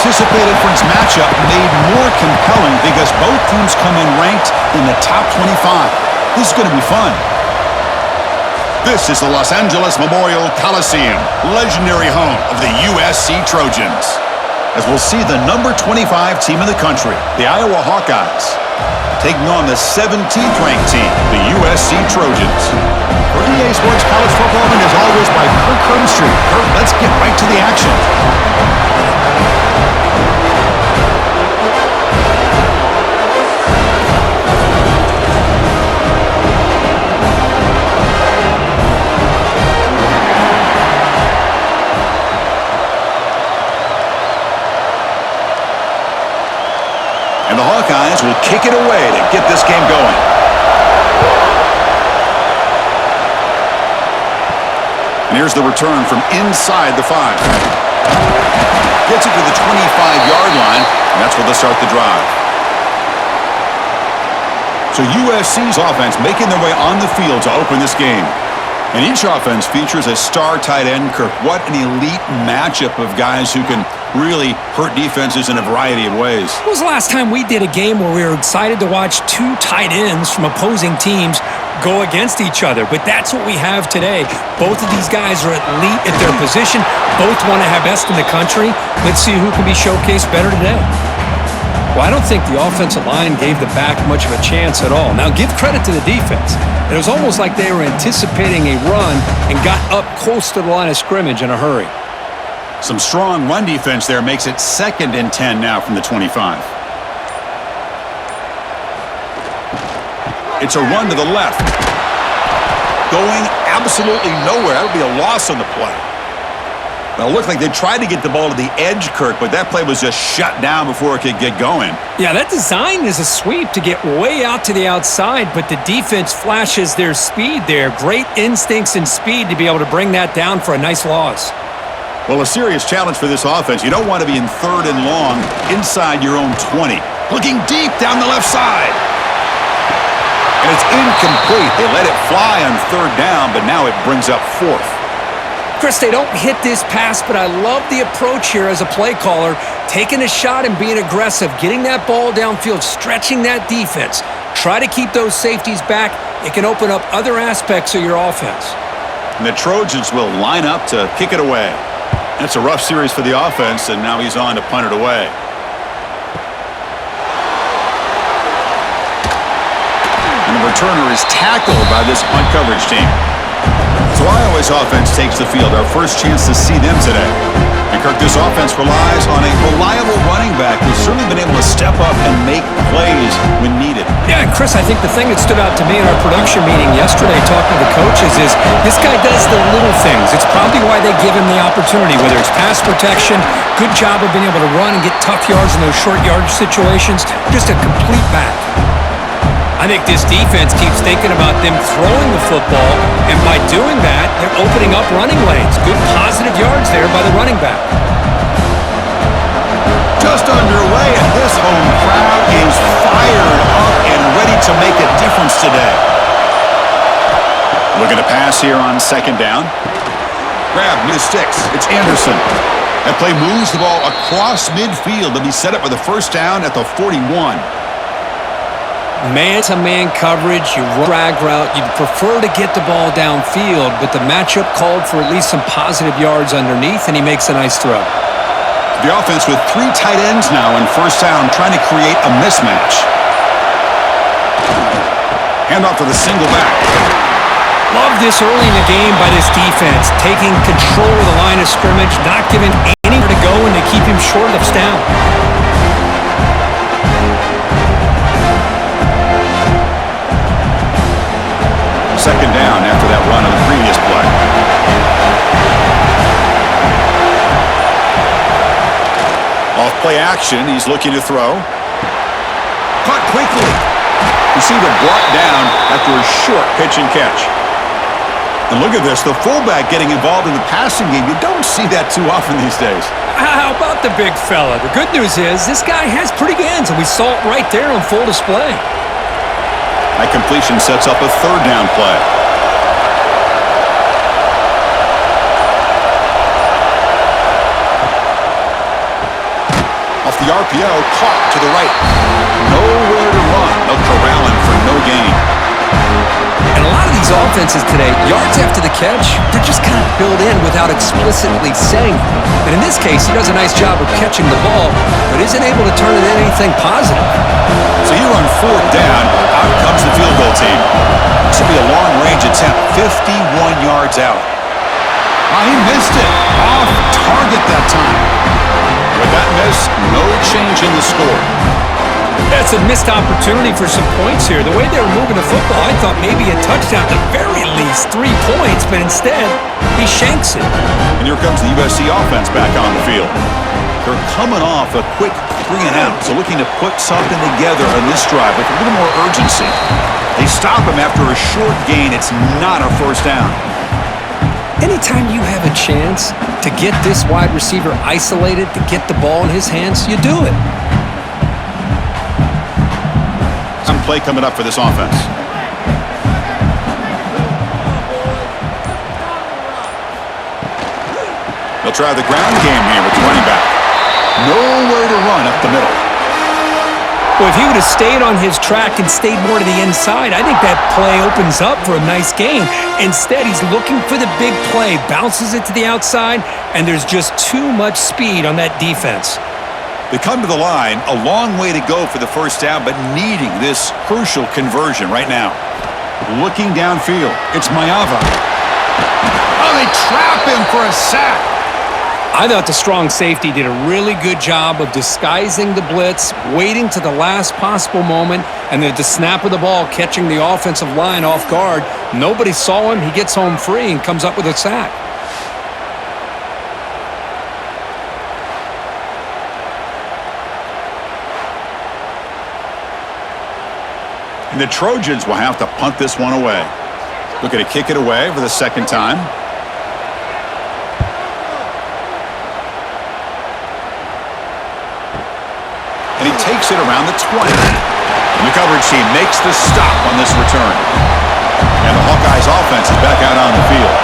anticipated for its matchup made more compelling because both teams come in ranked in the top 25. This is going to be fun. This is the Los Angeles Memorial Coliseum, legendary home of the USC Trojans, as we'll see the number 25 team in the country, the Iowa Hawkeyes, taking on the 17th ranked team, the USC Trojans. For EA Sports College Football, and as always, by Kirk Hermstreet. Kirk, let's get right to the action. And the Hawkeyes will kick it away to get this game going. And here's the return from inside the 5. Gets it to the 25-yard line, and that's where they'll start the drive. So USC's offense making their way on the field to open this game. And each offense features a star tight end. Kirk, what an elite matchup of guys who can really hurt defenses in a variety of ways. When was the last time we did a game where we were excited to watch two tight ends from opposing teams go against each other? But that's what we have today. Both of these guys are elite at their position. Both want to have best in the country. Let's see who can be showcased better today. Well, I don't think the offensive line gave the back much of a chance at all. Now, give credit to the defense. It was almost like they were anticipating a run and got up close to the line of scrimmage in a hurry. Some strong run defense there makes it 2nd and 10 now from the 25. It's a run to the left. Going absolutely nowhere. That would be a loss on the play. Well, it looked like they tried to get the ball to the edge, Kirk, but that play was just shut down before it could get going. Yeah, that design is a sweep to get way out to the outside, but the defense flashes their speed there. Great instincts and speed to be able to bring that down for a nice loss. Well, a serious challenge for this offense. You don't want to be in 3rd and long inside your own 20. Looking deep down the left side. And it's incomplete. They let it fly on 3rd down, but now it brings up 4th. Chris, they don't hit this pass, but I love the approach here as a play caller. Taking a shot and being aggressive, getting that ball downfield, stretching that defense. Try to keep those safeties back. It can open up other aspects of your offense. And the Trojans will line up to kick it away. That's a rough series for the offense, and now he's on to punt it away. And the returner is tackled by this punt coverage team. So Iowa's offense takes the field. Our first chance to see them today. And Kirk, this offense relies on a reliable running back who's certainly been able to step up and make plays when needed. Yeah, Chris, I think the thing that stood out to me in our production meeting yesterday talking to the coaches is this guy does the little things. It's probably why they give him the opportunity, whether it's pass protection, good job of being able to run and get tough yards in those short yardage situations, just a complete back. I think this defense keeps thinking about them throwing the football, and by doing that, they're opening up running lanes. Good positive yards there by the running back. Just underway, and this home crowd is fired up and ready to make a difference today. Looking to pass here on 2nd down. Grab near the sticks. It's Anderson. That play moves the ball across midfield to be set up for the 1st down at the 41. Man-to-man coverage, you drag route. You'd prefer to get the ball downfield, but the matchup called for at least some positive yards underneath, and he makes a nice throw. The offense with 3 tight ends now in 1st down, trying to create a mismatch. Hand off to the single back. Love this early in the game by this defense, taking control of the line of scrimmage, not giving anywhere to go, and to keep him short of down. 2nd down after that run on the previous play. Off play action, he's looking to throw. Caught quickly. Receiver blocked down after a short pitch and catch. And look at this, the fullback getting involved in the passing game. You don't see that too often these days. How about the big fella? The good news is this guy has pretty good hands, and we saw it right there on full display. That completion sets up a 3rd down play. the RPO, caught to the right. Nowhere to run. They'll corral him for no gain. And a lot of these offenses today, yards after the catch, they're just kind of built in without explicitly saying it. And in this case, he does a nice job of catching the ball, but isn't able to turn it into anything positive. So here on fourth down, out comes the field goal team. This will be a long-range attempt, 51 yards out. He missed it. Off target that time. With that miss, no change in the score. That's a missed opportunity for some points here. The way they were moving the football, I thought maybe a touchdown, at the very least 3 points, but instead, he shanks it. And here comes the USC offense back on the field. They're coming off a quick 3 and out, so looking to put something together on this drive with a little more urgency. They stop him after a short gain. It's not a first down. Anytime you have a chance to get this wide receiver isolated, to get the ball in his hands, you do it. Some play coming up for this offense. They'll try the ground game here with the running back. Nowhere to run up the middle. Well, if he would have stayed on his track and stayed more to the inside, I think that play opens up for a nice gain. Instead, he's looking for the big play, bounces it to the outside, and there's just too much speed on that defense. They come to the line, a long way to go for the first down, but needing this crucial conversion right now. Looking downfield, it's Mayava. Oh, they trap him for a sack. I thought the strong safety did a really good job of disguising the blitz, waiting to the last possible moment, and then at the snap of the ball, catching the offensive line off guard. Nobody saw him. He gets home free and comes up with a sack. And the Trojans will have to punt this one away. Looking to kick it away for the second time. And he takes it around the 20. And the coverage team makes the stop on this return. And the Hawkeyes offense is back out on the field.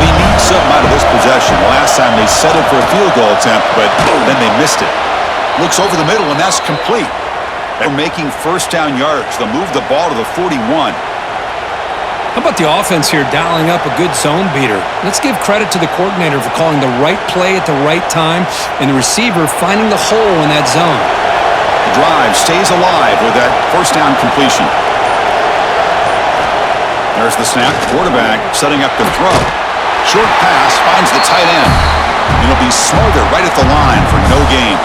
They need something out of this possession. Last time they settled for a field goal attempt, but then they missed it. Looks over the middle, and that's complete. They're making first down yards. They'll move the ball to the 41. How about the offense here dialing up a good zone beater? Let's give credit to the coordinator for calling the right play at the right time and the receiver finding the hole in that zone. The drive stays alive with that first down completion. There's the snap. Quarterback setting up the throw. Short pass finds the tight end. It'll be smothered right at the line for no gain.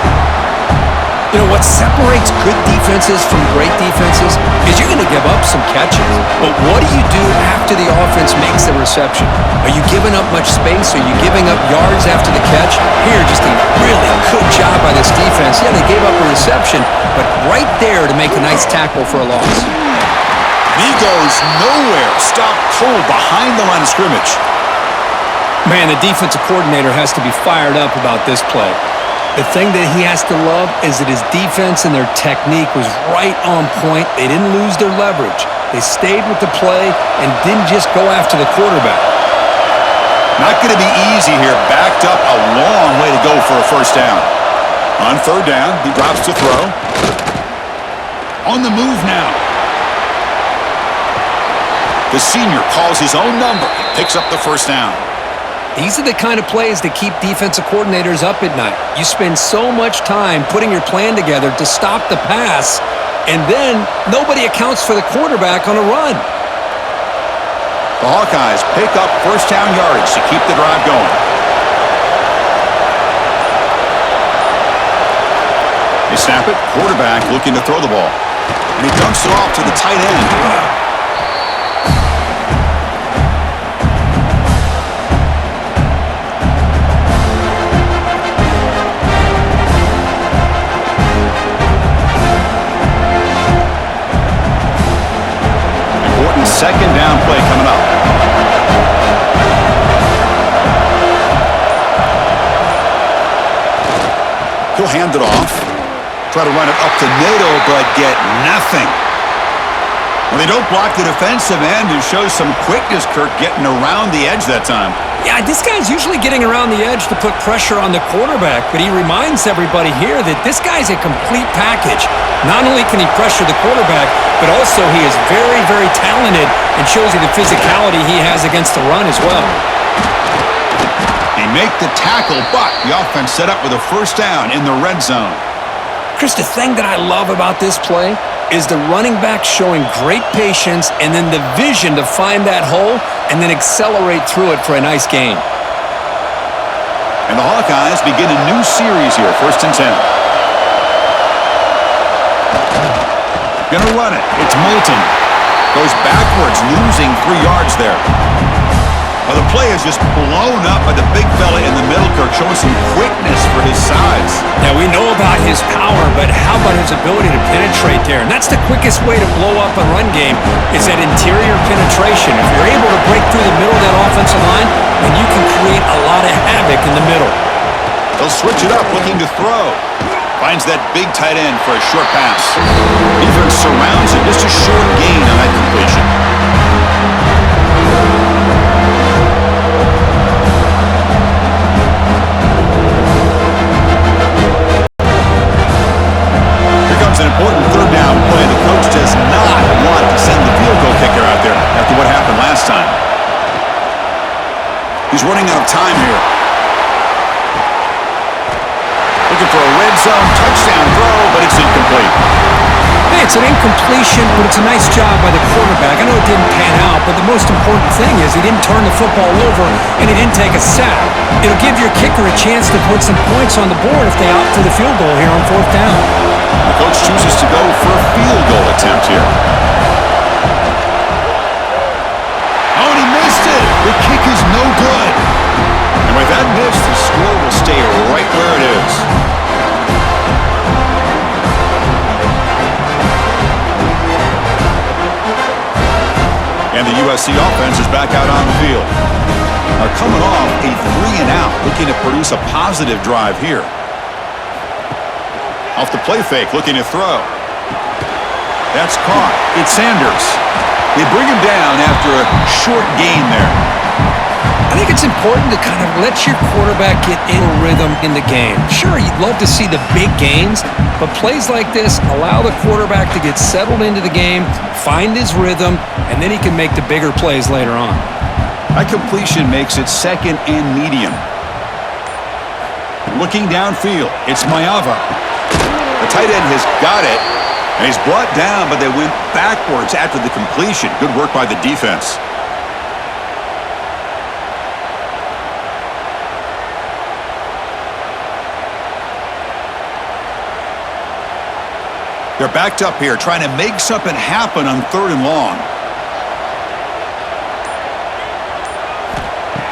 You know, what separates good defenses from great defenses is you're going to give up some catches. But what do you do after the offense makes the reception? Are you giving up much space? Are you giving up yards after the catch? Here, just a really good job by this defense. Yeah, they gave up a reception, but right there to make a nice tackle for a loss. He goes nowhere. Stopped cold behind the line of scrimmage. Man, the defensive coordinator has to be fired up about this play. The thing that he has to love is that his defense and their technique was right on point. They didn't lose their leverage. They stayed with the play and didn't just go after the quarterback. Not going to be easy here. Backed up a long way to go for a first down. On third down, he drops to throw. On the move now. The senior calls his own number. Picks up the first down. These are the kind of plays that keep defensive coordinators up at night. You spend so much time putting your plan together to stop the pass, and then nobody accounts for the quarterback on a run. The Hawkeyes pick up first down yardage to keep the drive going. They snap it. Quarterback looking to throw the ball. And he dumps it off to the tight end. Second down play coming up. He'll hand it off. Try to run it up the middle, but get nothing. Well, they don't block the defensive end and show some quickness, Kirk, getting around the edge that time. Yeah, this guy's usually getting around the edge to put pressure on the quarterback, but he reminds everybody here that this guy's a complete package. Not only can he pressure the quarterback, but also he is very, very talented and shows you the physicality he has against the run as well. They make the tackle, but the offense set up with a first down in the red zone. Chris, the thing that I love about this play is the running back showing great patience and then the vision to find that hole and then accelerate through it for a nice gain. And the Hawkeyes begin a new series here, 1st and 10. Gonna run it. It's Moulton. Goes backwards, losing 3 yards there. Well, the play is just blown up by the big fella in the middle, Kirk, showing some quickness for his size. Now, we know about his power, but how about his ability to penetrate there? And that's the quickest way to blow up a run game is that interior penetration. If you're able to break through the middle of that offensive line, then you can create a lot of havoc in the middle. They'll switch it up, looking to throw. Finds that big tight end for a short pass. Defense surrounds him, just a short gain on that completion. An important 3rd down play. The coach does not want to send the field goal kicker out there after what happened last time. He's running out of time here. Looking for a red zone touchdown throw, but it's incomplete. Hey, it's an incompletion, but it's a nice job by the quarterback. I know it didn't pan out, but the most important thing is he didn't turn the football over and he didn't take a sack. It'll give your kicker a chance to put some points on the board if they opt for the field goal here on 4th down. The coach chooses to go for a field goal attempt here. Oh, and he missed it. The kick is no good. And with that miss, the score will stay right where it is. And the USC offense is back out on the field. Are coming off a 3-and-out, looking to produce a positive drive here. Off the play fake, looking to throw. That's caught. It's Sanders. They bring him down after a short gain there. I think it's important to kind of let your quarterback get in a rhythm in the game. Sure, you'd love to see the big gains, but plays like this allow the quarterback to get settled into the game, find his rhythm, and then he can make the bigger plays later on. That completion makes it 2nd and medium. Looking downfield, it's Mayava. The tight end has got it, and he's brought down, but they went backwards after the completion. Good work by the defense. They're backed up here, trying to make something happen on 3rd and long.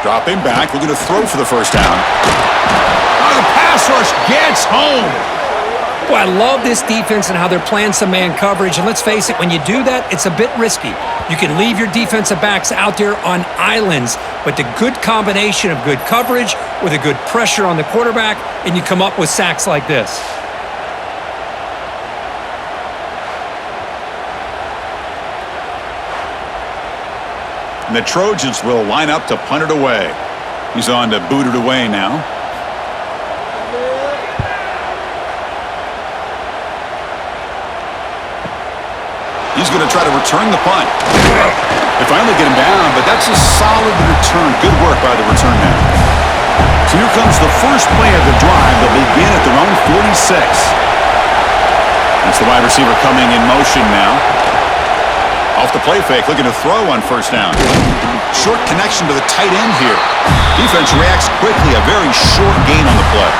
Dropping back, looking to throw for the first down. Oh, the pass rush gets home. Well, I love this defense and how they're playing some man coverage. And let's face it, when you do that, it's a bit risky. You can leave your defensive backs out there on islands, but the good combination of good coverage with a good pressure on the quarterback, and you come up with sacks like this. And the Trojans will line up to punt it away. He's on to boot it away now. He's going to try to return the punt. They finally get him down, but that's a solid return. Good work by the return man. So here comes the first play of the drive. They'll begin at their own 46. That's the wide receiver coming in motion now. Off the play fake, looking to throw on first down. Short connection to the tight end here. Defense reacts quickly, a very short gain on the play.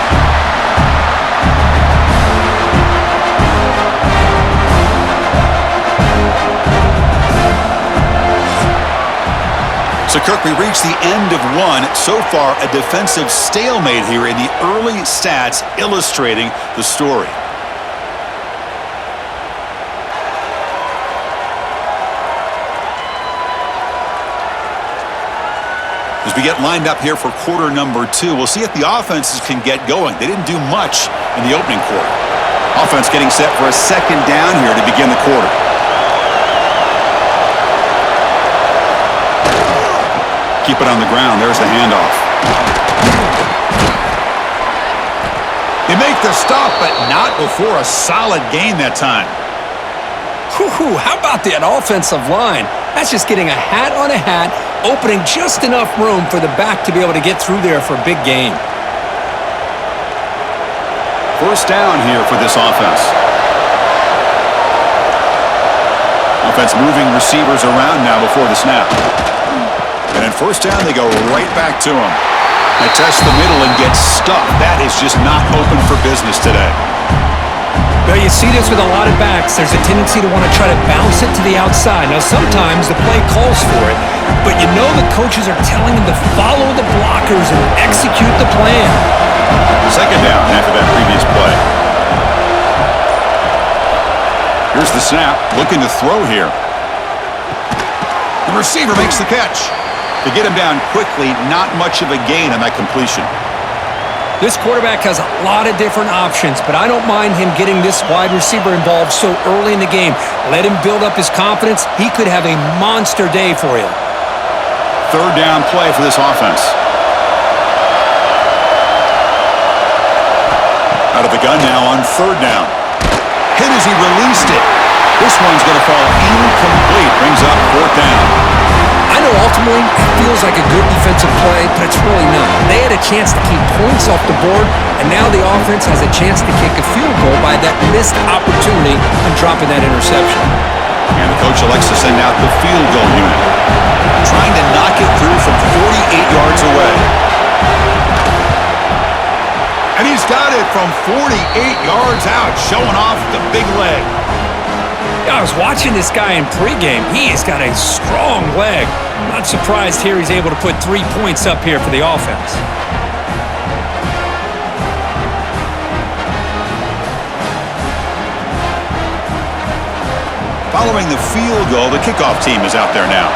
So, Kirk, we reached the end of one. So far, a defensive stalemate here in the early stats illustrating the story. As we get lined up here for quarter number 2, we'll see if the offenses can get going. They didn't do much in the opening quarter. Offense getting set for a second down here to begin the quarter. keep it on the ground. There's the handoff. They make the stop, but not before a solid gain that time. Whew, how about that offensive line? That's just getting a hat on a hat, opening just enough room for the back to be able to get through there for a big gain. First down here for this offense. Offense moving receivers around now before the snap. And in first down, they go right back to him. They test the middle and get stuffed. That is just not open for business today. Well, you see this with a lot of backs. There's a tendency to want to try to bounce it to the outside. Now, sometimes the play calls for it, but you know the coaches are telling them to follow the blockers and execute the plan. Second down after that previous play. Here's the snap, looking to throw here. The receiver makes the catch. To get him down quickly, not much of a gain on that completion. This quarterback has a lot of different options, but I don't mind him getting this wide receiver involved so early in the game. Let him build up his confidence. He could have a monster day for you. Third down play for this offense. Out of the gun now on third down. Hit as he released it. This one's going to fall incomplete. Brings up fourth down. I know ultimately it feels like a good defensive play, but it's really not. They had a chance to keep points off the board, and now the offense has a chance to kick a field goal by that missed opportunity and dropping that interception. And the coach elects to send out the field goal unit, trying to knock it through from 48 yards away. And he's got it from 48 yards out, showing off the big leg. I was watching this guy in pregame. He has got a strong leg. Not surprised here he's able to put 3 points up here for the offense. Following the field goal, the kickoff team is out there now.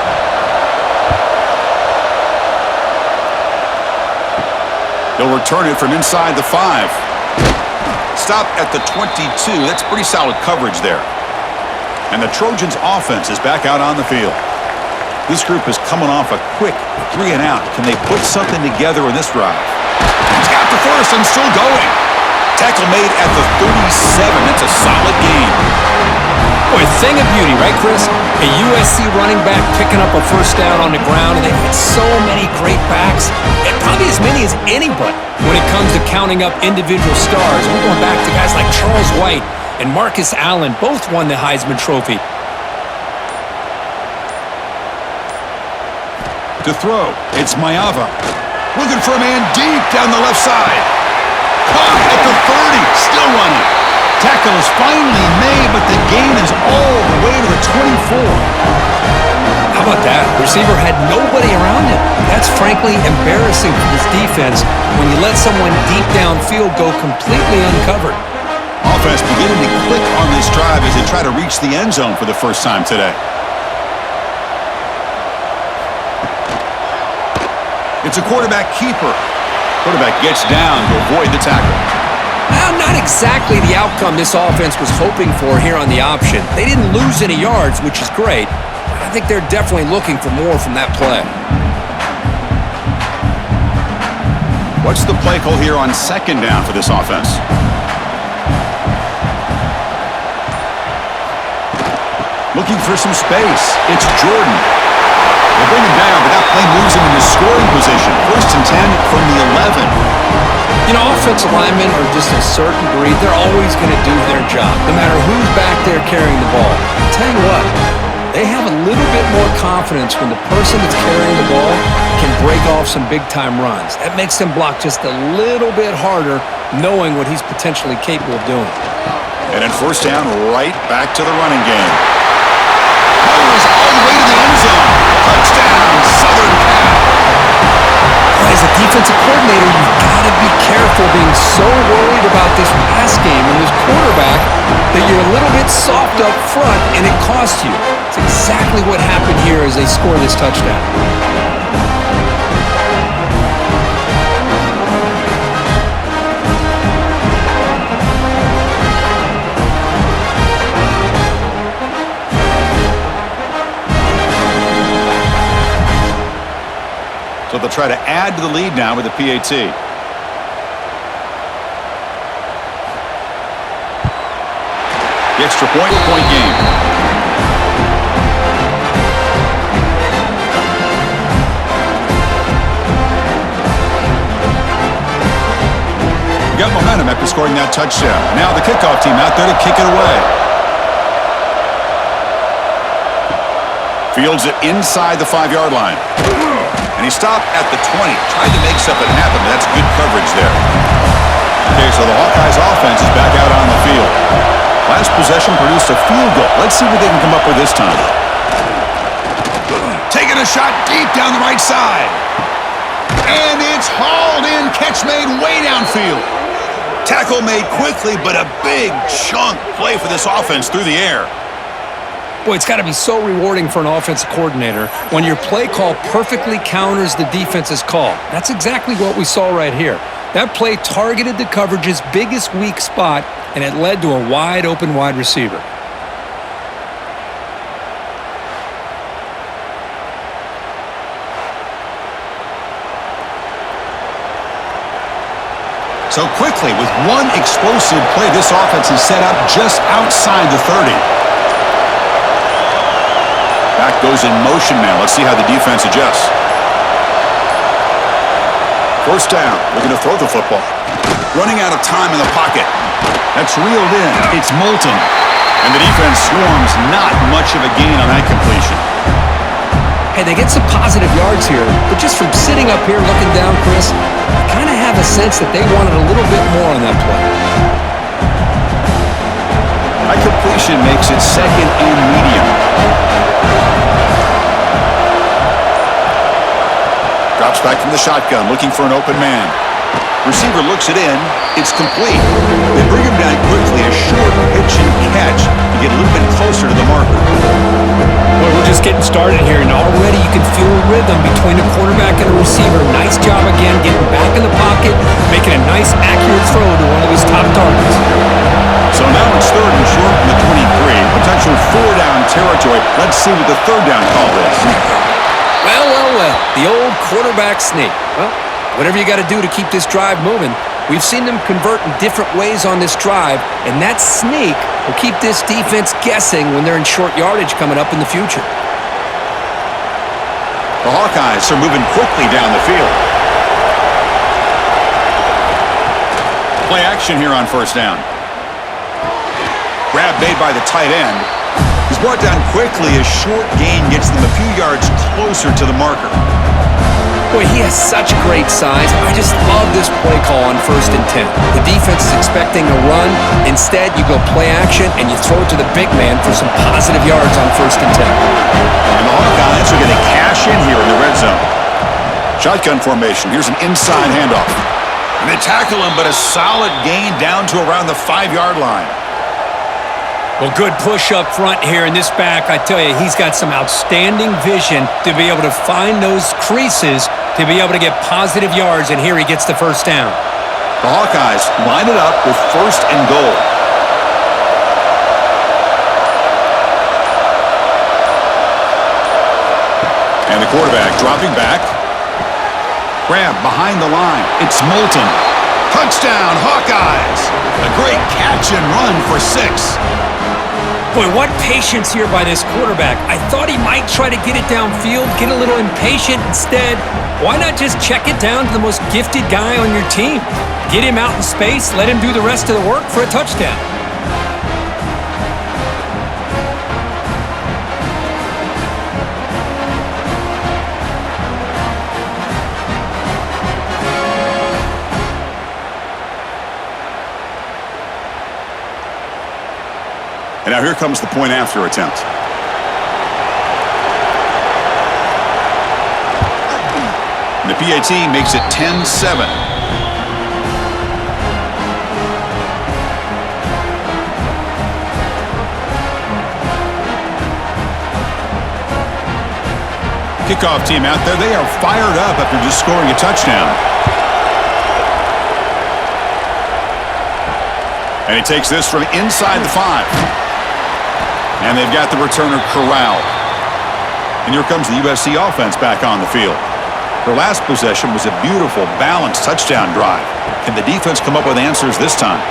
They'll return it from inside the 5. Stop at the 22. That's pretty solid coverage there. And the Trojans offense is back out on the field. This group is coming off a quick 3 and out. Can they put something together in this drive? He's got the first and still going. Tackle made at the 37. That's a solid gain. Boy, thing of beauty, right, Chris? A USC running back picking up a first down on the ground, and they've got so many great backs, and probably as many as anybody when it comes to counting up individual stars. We're going back to guys like Charles White and Marcus Allen. Both won the Heisman Trophy. To throw, it's Mayava. Looking for a man deep down the left side. Caught at the 30, still running. Tackle is finally made, but the gain is all the way to the 24. How about that? Receiver had nobody around him. That's frankly embarrassing for this defense when you let someone deep downfield go completely uncovered. Offense beginning to click on this drive as they try to reach the end zone for the first time today. It's a quarterback keeper. Quarterback gets down to avoid the tackle. Well, not exactly the outcome this offense was hoping for here on the option. They didn't lose any yards, which is great. I think they're definitely looking for more from that play. What's the play call here on second down for this offense? Looking for some space. It's Jordan. They bring him down, but that play moves him into scoring position. First and 10 from the 11. You know, offensive linemen are just a certain breed. They're always going to do their job, no matter who's back there carrying the ball. I'll tell you what, they have a little bit more confidence when the person that's carrying the ball can break off some big-time runs. That makes them block just a little bit harder, knowing what he's potentially capable of doing. And in first down, right back to the running game. Powers all the way to the end zone. Touchdown, Southern Cal. As a defensive coordinator, you've got to be careful being so worried about this pass game and this quarterback that you're a little bit soft up front and it costs you. It's exactly what happened here as they score this touchdown. try to add to the lead now with the PAT. The extra point game. Got momentum after scoring that touchdown. Now the kickoff team out there to kick it away. Fields it inside the 5-yard line. And he stopped at the 20. Tried to make something happen, but that's good coverage there. Okay, so the Hawkeyes offense is back out on the field. Last possession produced a field goal. Let's see what they can come up with this time. Taking a shot deep down the right side. And it's hauled in. Catch made way downfield. Tackle made quickly, but a big chunk play for this offense through the air. Boy, it's got to be so rewarding for an offensive coordinator when your play call perfectly counters the defense's call. That's exactly what we saw right here. That play targeted the coverage's biggest weak spot, and it led to a wide-open wide receiver. So quickly, with one explosive play, this offense is set up just outside the 30. Back goes in motion now. Let's see how the defense adjusts. First down, looking to throw the football. Running out of time in the pocket. That's reeled in. It's Moulton. And the defense swarms. Not much of a gain on that completion. Hey, they get some positive yards here, but just from sitting up here looking down, Chris, I kind of have a sense that they wanted a little bit more on that play. High completion makes it second and medium. Drops back from the shotgun, looking for an open man. Receiver looks it in. It's complete. They bring him down quickly, a short pitch and catch to get a little bit closer to the marker. Well, we're just getting started here, and already you can feel a rhythm between a quarterback and a receiver. Nice job again getting back in the pocket, making a nice, accurate throw to one of his top targets. So now it's third and short from the 23. Potential 4-down territory. Let's see what the third down call is. Well, the old quarterback sneak. Well, whatever you got to do to keep this drive moving. We've seen them convert in different ways on this drive, and that sneak will keep this defense guessing when they're in short yardage coming up in the future. The Hawkeyes are moving quickly down the field. Play action here on first down. Grab made by the tight end. He's brought down quickly. A short gain gets them a few yards closer to the marker. Boy, he has such great size. I just love this play call on 1st and 10. The defense is expecting a run. Instead, you go play action, and you throw it to the big man for some positive yards on 1st and 10. And the Hawkeyes are going to cash in here in the red zone. Shotgun formation. Here's an inside handoff. And they tackle him, but a solid gain down to around the 5-yard line. Well, good push up front here in this back. I tell you, he's got some outstanding vision to be able to find those creases to be able to get positive yards, and here he gets the first down. The Hawkeyes line it up with 1st and goal. And the quarterback dropping back. Grab behind the line. It's Moulton. Touchdown, Hawkeyes! A great catch and run for 6. Boy, what patience here by this quarterback. I thought he might try to get it downfield, get a little impatient. Instead, why not just check it down to the most gifted guy on your team? Get him out in space, let him do the rest of the work for a touchdown. And now here comes the point after attempt. And the PAT makes it 10-7. Kickoff team out there. They are fired up after just scoring a touchdown. And he takes this from inside the 5. And they've got the returner corralled. And here comes the USC offense back on the field. Their last possession was a beautiful, balanced touchdown drive. Can the defense come up with answers this time?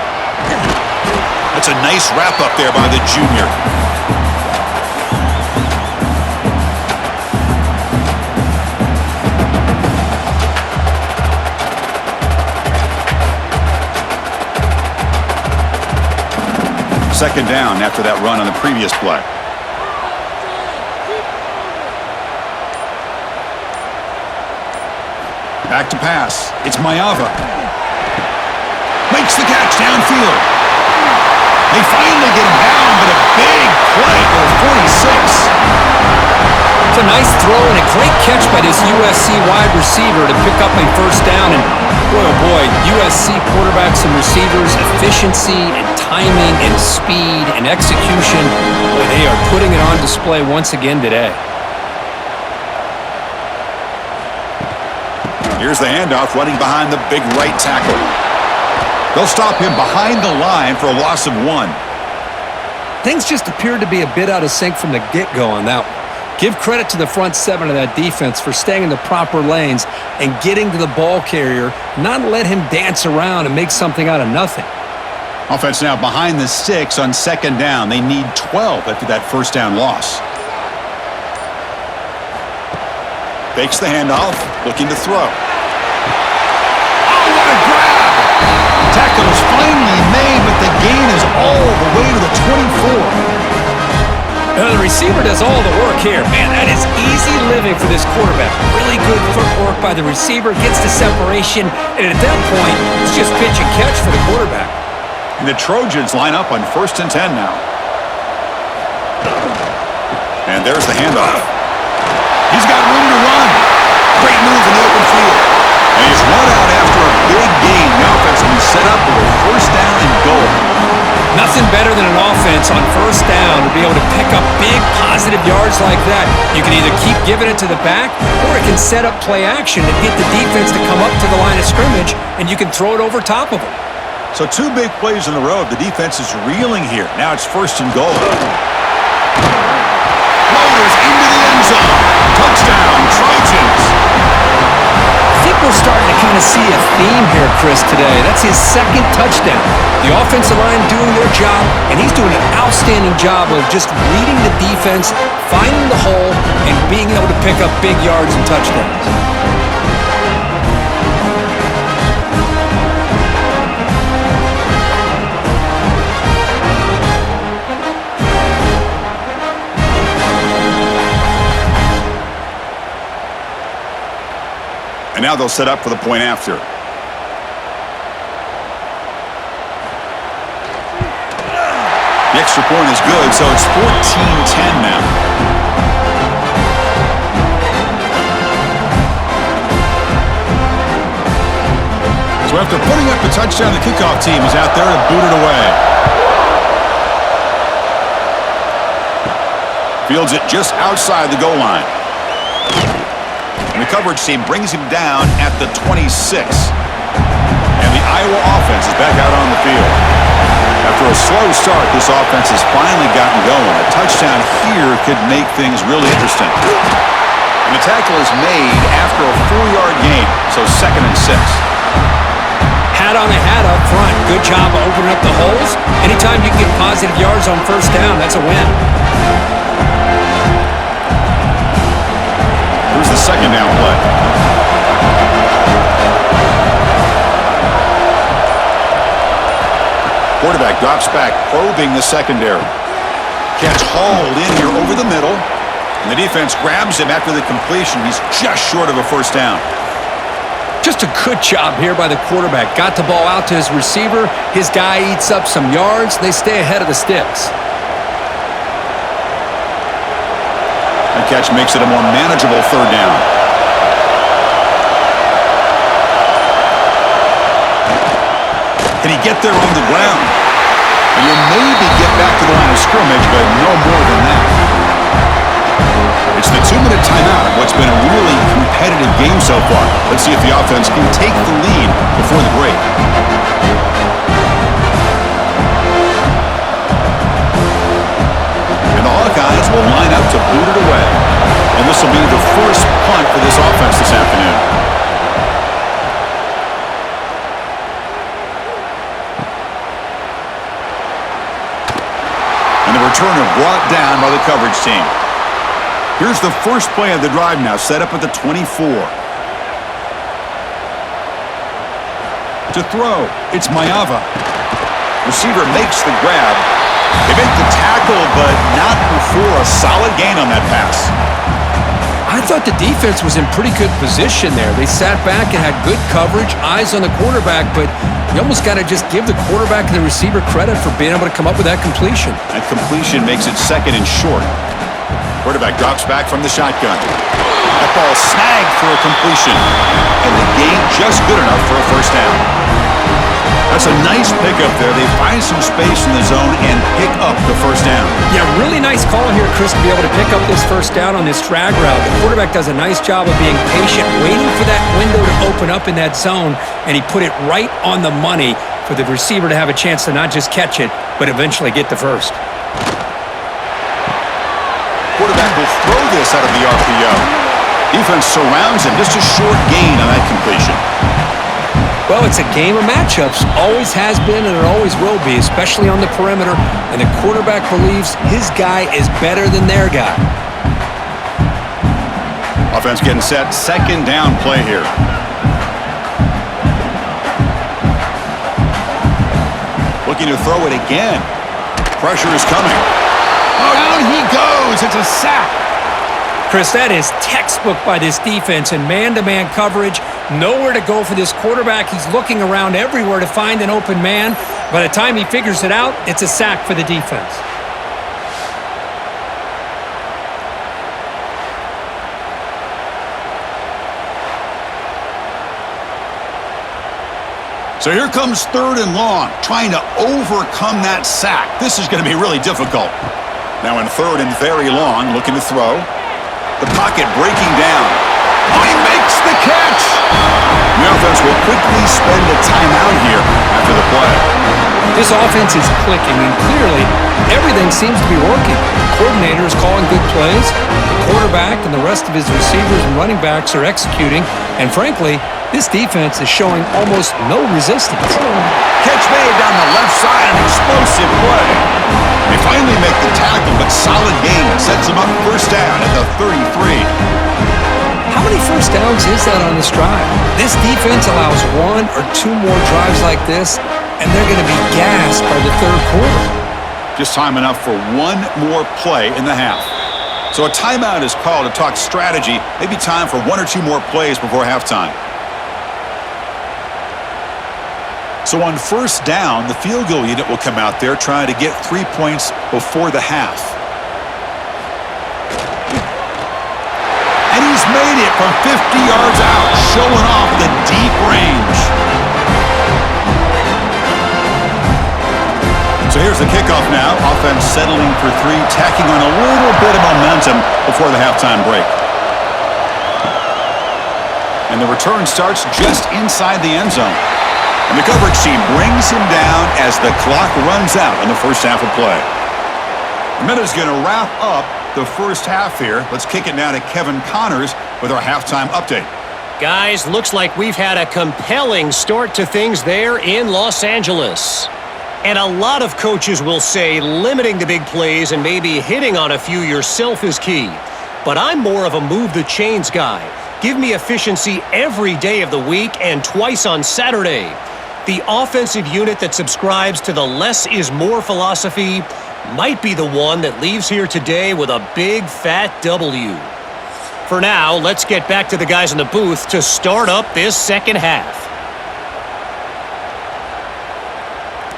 That's a nice wrap-up there by the junior. Second down after that run on the previous play. Back to pass. It's Mayava. Makes the catch downfield. They finally get him down, but a big play for 46. It's a nice throw and a great catch by this USC wide receiver to pick up a first down. And boy, oh boy, USC quarterbacks and receivers, efficiency and timing and speed and execution, boy, they are putting it on display once again today. Here's the handoff, running behind the big right tackle. They'll stop him behind the line for a loss of 1. Things just appeared to be a bit out of sync from the get-go on that one. Give credit to the front seven of that defense for staying in the proper lanes and getting to the ball carrier, not let him dance around and make something out of nothing. Offense now behind the 6 on second down. They need 12 after that first down loss. Fakes the handoff, looking to throw. Oh, what a grab! Tackle is finally made, but the gain is all the way to the 24. The receiver does all the work here. Man, that is easy living for this quarterback. Really good footwork by the receiver, gets the separation, and at that point, it's just pitch and catch for the quarterback. And the Trojans line up on 1st and 10 now. And there's the handoff. He's got room to run. Great move in the open field. And he's run out after a big gain. The offense will be set up with a first down and goal. Nothing better than an offense on first down to be able to pick up big positive yards like that. You can either keep giving it to the back, or it can set up play action and get the defense to come up to the line of scrimmage, and you can throw it over top of them. So 2 big plays in a row. The defense is reeling here. Now it's 1st and goal. Floaters into the end zone. Touchdown, Trojans. I think we're starting to kind of see a theme here, Chris, today. That's his 2nd touchdown. The offensive line doing their job, and he's doing an outstanding job of just reading the defense, finding the hole, and being able to pick up big yards and touchdowns. And now they'll set up for the point after. The extra point is good, so it's 14-10 now. So after putting up a touchdown, the kickoff team is out there to boot it away. Fields it just outside the goal line. And the coverage team brings him down at the 26. And the Iowa offense is back out on the field. After a slow start, this offense has finally gotten going. A touchdown here could make things really interesting. And the tackle is made after a 4-yard gain, so 2nd and 6. Hat on a hat up front. Good job of opening up the holes. Anytime you can get positive yards on first down, that's a win. Here's the 2nd down play. Quarterback drops back, probing the secondary. Catch hauled in here over the middle. And the defense grabs him after the completion. He's just short of a first down. Just a good job here by the quarterback. Got the ball out to his receiver. His guy eats up some yards. They stay ahead of the sticks. The catch makes it a more manageable 3rd down. Can he get there on the ground? And he'll maybe get back to the line of scrimmage, but no more than that. It's the 2-minute timeout of what's been a really competitive game so far. Let's see if the offense can take the lead before the break. And the Hawkeyes will line up to boot it away. And this will be the first punt for this offense this afternoon. And the returner brought down by the coverage team. Here's the first play of the drive now, set up at the 24. To throw, it's Mayava. Receiver makes the grab. They make the tackle, but not before a solid gain on that pass. I thought the defense was in pretty good position there. They sat back and had good coverage, eyes on the quarterback, but you almost got to just give the quarterback and the receiver credit for being able to come up with that completion. That completion makes it second and short. Quarterback drops back from the shotgun. That ball snagged for a completion. And the gain just good enough for a first down. That's a nice pickup there. They find some space in the zone and pick up the first down. Yeah, really nice call here, Chris, to be able to pick up this first down on this drag route. The quarterback does a nice job of being patient, waiting for that window to open up in that zone, and he put it right on the money for the receiver to have a chance to not just catch it, but eventually get the first. Quarterback will throw this out of the RPO. Defense surrounds him. Just a short gain on that completion. Well, it's a game of matchups. Always has been and it always will be, especially on the perimeter. And the quarterback believes his guy is better than their guy. Offense getting set. Second down play here. Looking to throw it again. Pressure is coming. Oh, down he goes. It's a sack. Chris, that is textbook by this defense in man-to-man coverage. Nowhere to go for this quarterback. He's looking around everywhere to find an open man. By the time he figures it out, it's a sack for the defense. So here comes third and long, trying to overcome that sack. This is going to be really difficult. Now in third and very long, looking to throw. The pocket breaking down. Oh, he makes the catch! The offense will quickly spend a timeout here after the play. This offense is clicking, and clearly everything seems to be working. The coordinator is calling good plays. The quarterback and the rest of his receivers and running backs are executing. And frankly, this defense is showing almost no resistance. Catch made down the left side, an explosive play. They finally make the tackle, but solid gain sets them up first down at the 33. How many first downs is that on this drive? This defense allows one or two more drives like this, and they're going to be gassed by the third quarter. Just time enough for one more play in the half. So a timeout is called to talk strategy. Maybe time for one or two more plays before halftime. So on first down, the field goal unit will come out there trying to get 3 points before the half. And he's made it from 50 yards out, showing off the deep range. So here's the kickoff now. Offense settling for three, tacking on a little bit of momentum before the halftime break. And the return starts just inside the end zone. And the coverage team brings him down as the clock runs out in the first half of play. The minute's going to wrap up the first half here. Let's kick it now to Kevin Connors with our halftime update. Guys, looks like we've had a compelling start to things there in Los Angeles. And a lot of coaches will say limiting the big plays and maybe hitting on a few yourself is key. But I'm more of a move the chains guy. Give me efficiency every day of the week and twice on Saturday. The offensive unit that subscribes to the less is more philosophy might be the one that leaves here today with a big fat W. For now, let's get back to the guys in the booth to start up this second half.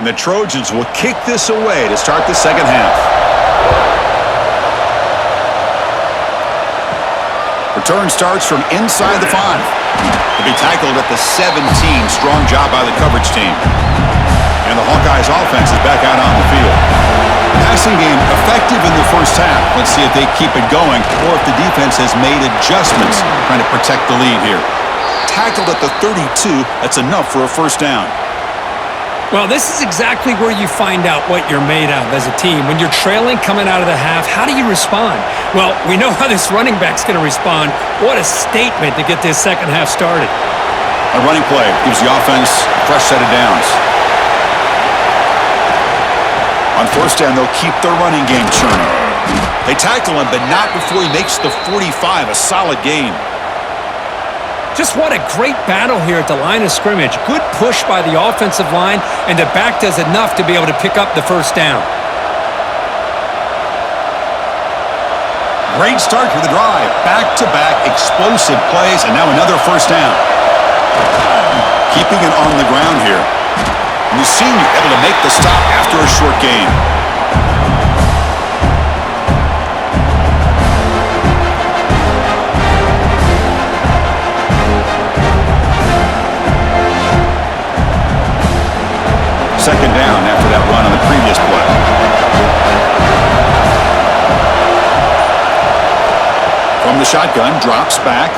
And the Trojans will kick this away to start the second half. Return starts from inside the 5. To be tackled at the 17. Strong job by the coverage team. And the Hawkeyes offense is back out on the field. Passing game effective in the first half. Let's see if they keep it going or if the defense has made adjustments trying to protect the lead here. Tackled at the 32. That's enough for a first down. Well, this is exactly where you find out what you're made of as a team. When you're trailing coming out of the half, how do you respond? Well, we know how this running back's going to respond. What a statement to get this second half started. A running play gives the offense a fresh set of downs. On first down, they'll keep their running game churning. They tackle him, but not before he makes the 45, a solid gain. Just what a great battle here at the line of scrimmage. Good push by the offensive line, and the back does enough to be able to pick up the first down. Great start to the drive. Back-to-back explosive plays, and now another first down. Keeping it on the ground here. And the senior able to make the stop after a short gain. Second down after that run on the previous play. From the shotgun, drops back.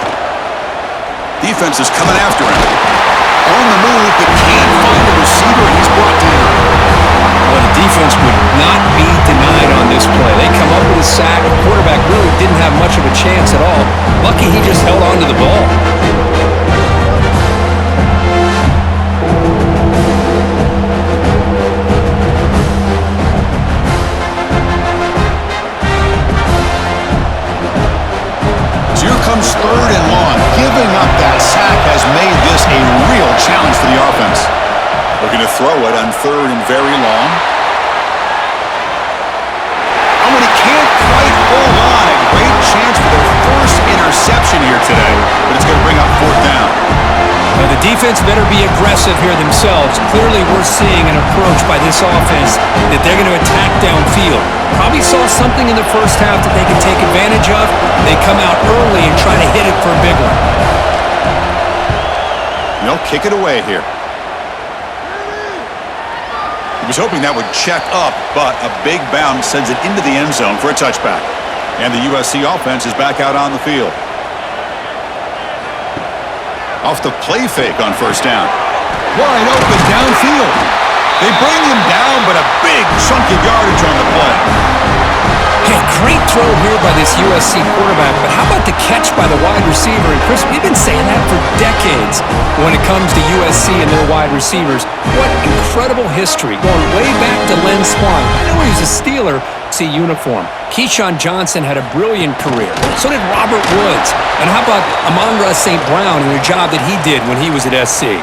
Defense is coming after him. On the move, but can't find the receiver, and he's brought down. Well, the defense would not be denied on this play. They come up with a sack. The quarterback really didn't have much of a chance at all. Lucky he just held on to the ball. Comes third and long. Giving up that sack has made this a real challenge for the offense. Looking to throw it on third and very long. Oh, and he can't quite hold on. A great chance for their first interception here today, but it's going to bring up fourth down. Now, the defense better be aggressive here themselves. Clearly, we're seeing an approach by this offense that they're going to attack downfield. Probably saw something in the first half that they can take advantage of. They come out early and try to hit it for a big one. They'll kick it away here. He was hoping that would check up, but a big bounce sends it into the end zone for a touchback. And the USC offense is back out on the field. Off the play fake on first down. Wide open downfield. They bring him down, but a big chunk of yardage on the play. Hey, great throw here by this USC quarterback, but how about the catch by the wide receiver? And Chris, we've been saying that for decades when it comes to USC and their wide receivers. What incredible history, going way back to Len Swan. I know he was a Steeler, USC uniform. Keyshawn Johnson had a brilliant career. So did Robert Woods. And how about Amon-Ra St. Brown and the job that he did when he was at SC?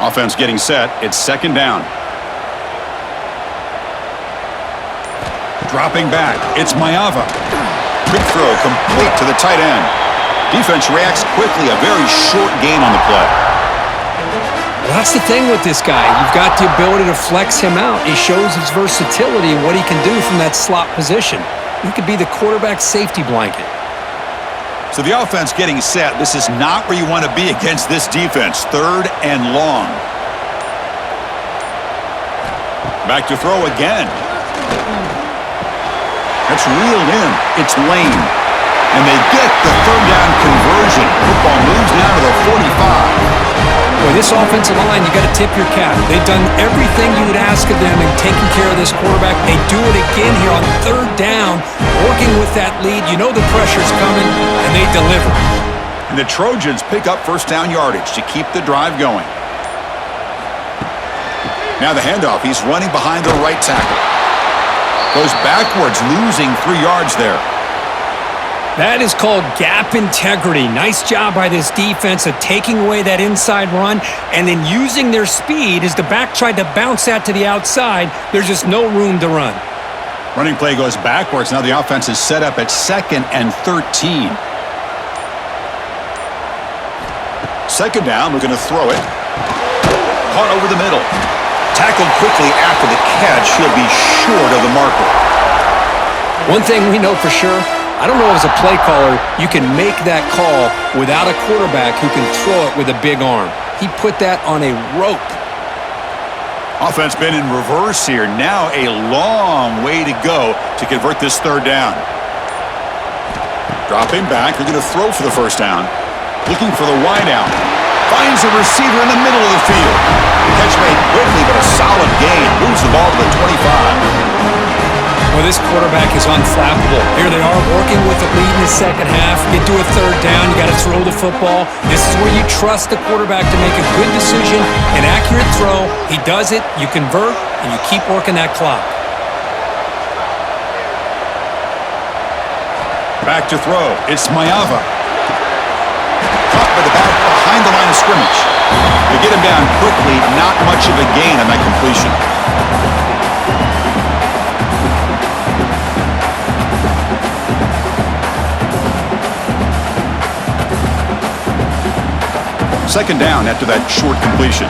Offense getting set. It's second down. Dropping back. It's Mayava. Quick throw complete to the tight end. Defense reacts quickly. A very short gain on the play. Well, that's the thing with this guy. You've got the ability to flex him out. He shows his versatility and what he can do from that slot position. He could be the quarterback's safety blanket. So the offense getting set. This is not where you want to be against this defense. Third and long. Back to throw again. That's reeled in. It's Lane. And they get the third down conversion. Football moves now to the 45. Boy, this offensive line, you got to tip your cap. They've done everything you would ask of them in taking care of this quarterback. They do it again here on third down, working with that lead. You know the pressure's coming, and they deliver. And the Trojans pick up first down yardage to keep the drive going. Now the handoff. He's running behind the right tackle. Goes backwards, losing 3 yards there. That is called gap integrity. Nice job by this defense of taking away that inside run and then using their speed as the back tried to bounce that to the outside. There's just no room to run. Running play goes backwards. Now the offense is set up at 2nd and 13. Second down, looking to throw it. Caught over the middle. Tackled quickly after the catch. He'll be short of the marker. One thing we know for sure, I don't know as a play caller, you can make that call without a quarterback who can throw it with a big arm. He put that on a rope. Offense been in reverse here. Now a long way to go to convert this third down. Dropping back. They're going to throw for the first down. Looking for the wideout. Finds a receiver in the middle of the field. Catch made quickly, but a solid gain. Moves the ball to the 25. Well, this quarterback is unflappable. Here they are working with the lead in the second half. Get to a third down. You got to throw the football. This is where you trust the quarterback to make a good decision, an accurate throw. He does it. You convert, and you keep working that clock. Back to throw. It's Mayava. Caught by the back behind the line of scrimmage. They get him down quickly. Not much of a gain on that completion. Second down after that short completion.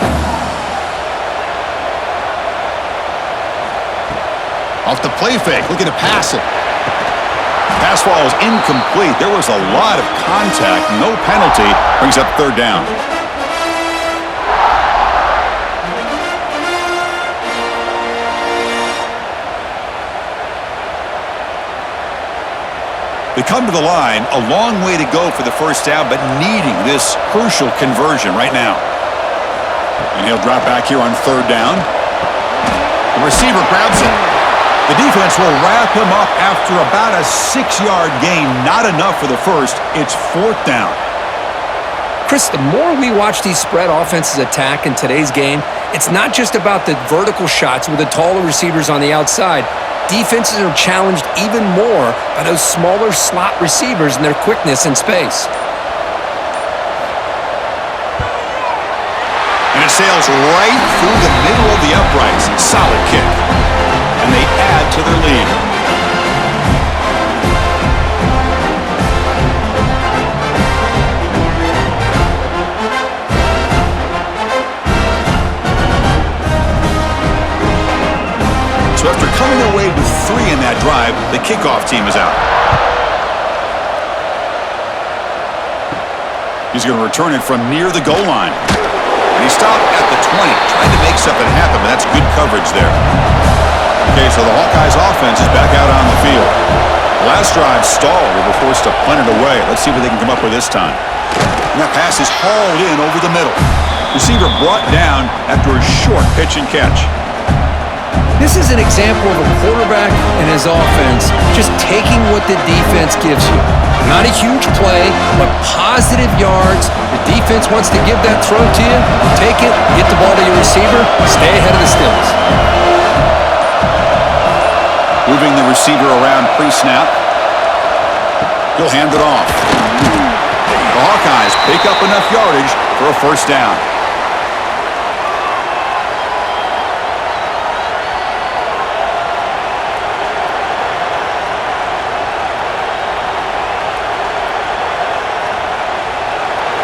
Off the play fake, looking to pass it. Pass ball is incomplete. There was a lot of contact. No penalty. Brings up third down. They come to the line, a long way to go for the first down, but needing this crucial conversion right now. And he'll drop back here on third down. The receiver grabs it. The defense will wrap him up after about a 6-yard gain. Not enough for the first. It's fourth down. Chris, the more we watch these spread offenses attack in today's game, it's not just about the vertical shots with the taller receivers on the outside. Defenses are challenged even more by those smaller slot receivers and their quickness in space. And it sails right through the middle of the uprights. Solid kick. And they add to their lead. So after coming away with 3 in that drive, the kickoff team is out. He's going to return it from near the goal line. And he stopped at the 20, trying to make something happen, but that's good coverage there. Okay, so the Hawkeyes offense is back out on the field. Last drive stalled. They were forced to punt it away. Let's see what they can come up with this time. And that pass is hauled in over the middle. Receiver brought down after a short pitch and catch. This is an example of a quarterback and his offense just taking what the defense gives you. Not a huge play, but positive yards. The defense wants to give that throw to you. Take it, get the ball to your receiver, stay ahead of the stills. Moving the receiver around pre-snap. He'll hand it off. The Hawkeyes pick up enough yardage for a first down.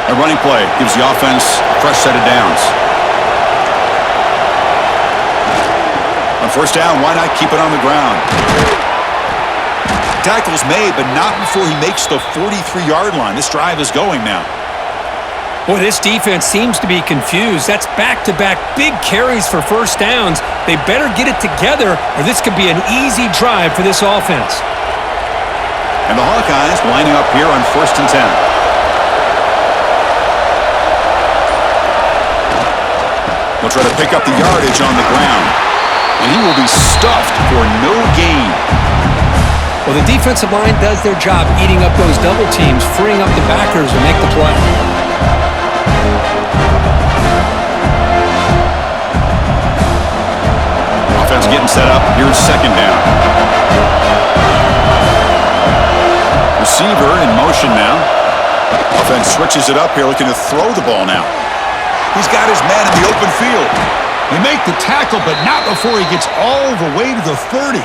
A running play gives the offense a fresh set of downs. On first down, why not keep it on the ground? Tackle's made, but not before he makes the 43-yard line. This drive is going now. Boy, this defense seems to be confused. That's back-to-back big carries for first downs. They better get it together, or this could be an easy drive for this offense. And the Hawkeyes lining up here on 1st and 10. They'll try to pick up the yardage on the ground. And he will be stuffed for no gain. Well, the defensive line does their job eating up those double teams, freeing up the backers to make the play. Offense getting set up. Here's second down. Receiver in motion now. Offense switches it up here, looking to throw the ball now. He's got his man in the open field. They make the tackle, but not before he gets all the way to the 30.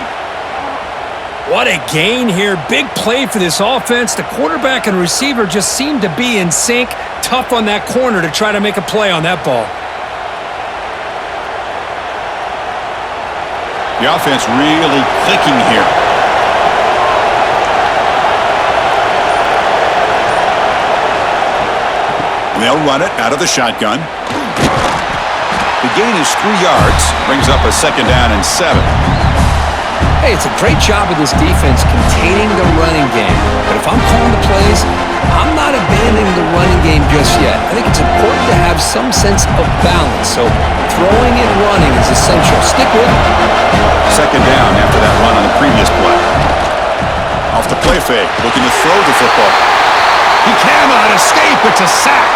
What a gain here. Big play for this offense. The quarterback and receiver just seem to be in sync. Tough on that corner to try to make a play on that ball. The offense really clicking here. And they'll run it out of the shotgun. The gain is 3 yards, brings up a 2nd down and 7. Hey, it's a great job of this defense containing the running game. But if I'm calling the plays, I'm not abandoning the running game just yet. I think it's important to have some sense of balance. So throwing and running is essential. Stick with it. 2nd down after that run on the previous play. Off the play fake, looking to throw the football. He cannot escape. It's a sack.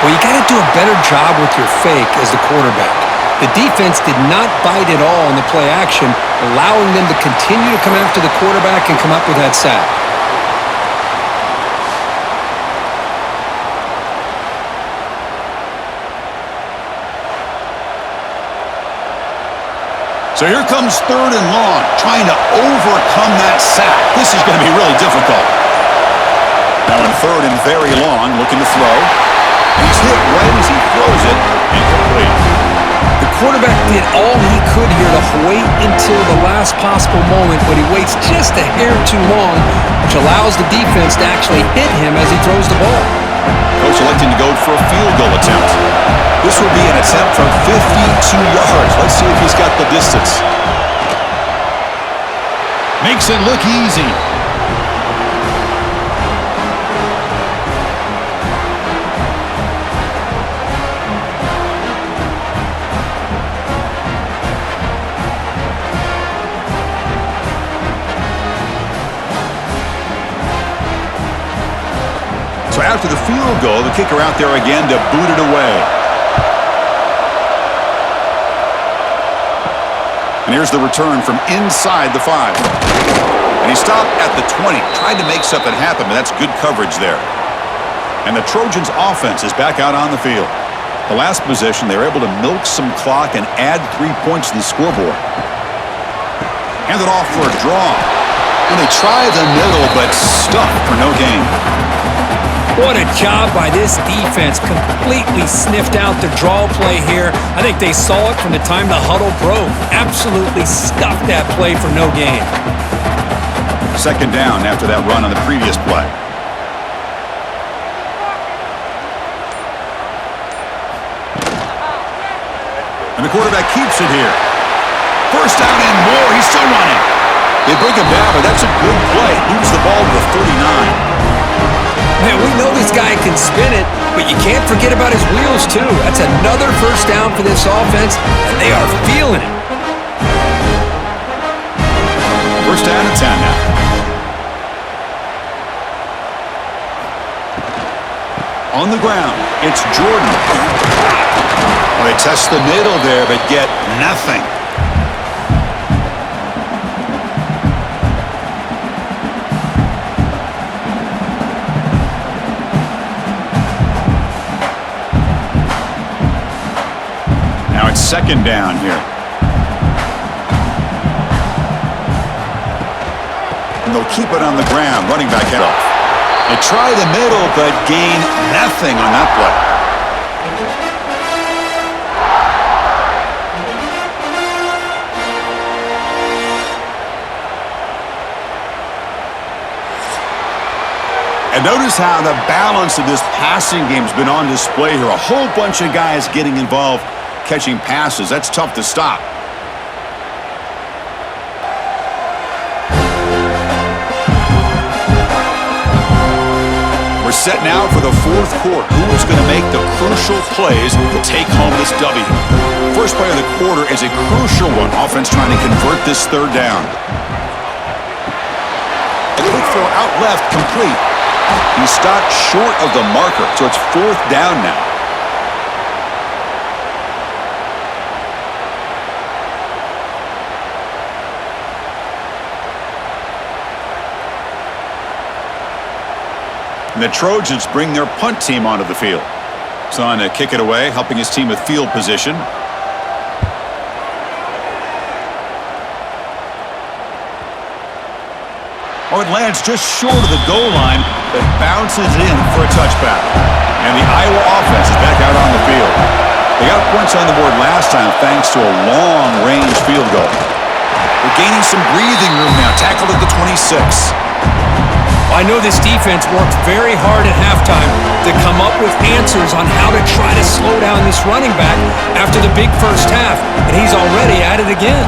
Well, you got to do a better job with your fake as the quarterback. The defense did not bite at all in the play action, allowing them to continue to come after the quarterback and come up with that sack. So here comes 3rd and long, trying to overcome that sack. This is going to be really difficult. Now in 3rd and very long, looking to throw. He's hit right as he throws it, incomplete. The quarterback did all he could here to wait until the last possible moment, but he waits just a hair too long, which allows the defense to actually hit him as he throws the ball. Coach electing to go for a field goal attempt. This will be an attempt from 52 yards. Let's see if he's got the distance. Makes it look easy. So after the field goal, the kicker out there again to boot it away. And here's the return from inside the 5. And he stopped at the 20, tried to make something happen, but that's good coverage there. And the Trojans offense is back out on the field. The last possession, they were able to milk some clock and add 3 points to the scoreboard. Hand it off for a draw. And they try the middle, but stuffed for no gain. What a job by this defense. Completely sniffed out the draw play here. I think they saw it from the time the huddle broke. Absolutely stuffed that play for no gain. 2nd down after that run on the previous play. And the quarterback keeps it here. 1st down and more. He's still running. They bring him down, but that's a good play. Moves the ball to the 39. Man, we know this guy can spin it, but you can't forget about his wheels, too. That's another 1st down for this offense, and they are feeling it. 1st down and 10 now. On the ground, it's Jordan. Well, they test the middle there, but get nothing. Now it's 2nd down here. And they'll keep it on the ground, running back head off. They try the middle, but gain nothing on that play. And notice how the balance of this passing game has been on display here. A whole bunch of guys getting involved, catching passes. That's tough to stop. We're set now for the 4th quarter. Who is going to make the crucial plays to take home this W? First play of the quarter is a crucial one. Offense trying to convert this 3rd down. A quick throw out left, complete. He stopped short of the marker, so it's 4th down now. And the Trojans bring their punt team onto the field. Son to kick it away, helping his team with field position. Oh, it lands just short of the goal line, but bounces in for a touchback. And the Iowa offense is back out on the field. They got points on the board last time thanks to a long-range field goal. They're gaining some breathing room now, tackled at the 26. I know this defense worked very hard at halftime to come up with answers on how to try to slow down this running back after the big first half, and he's already at it again.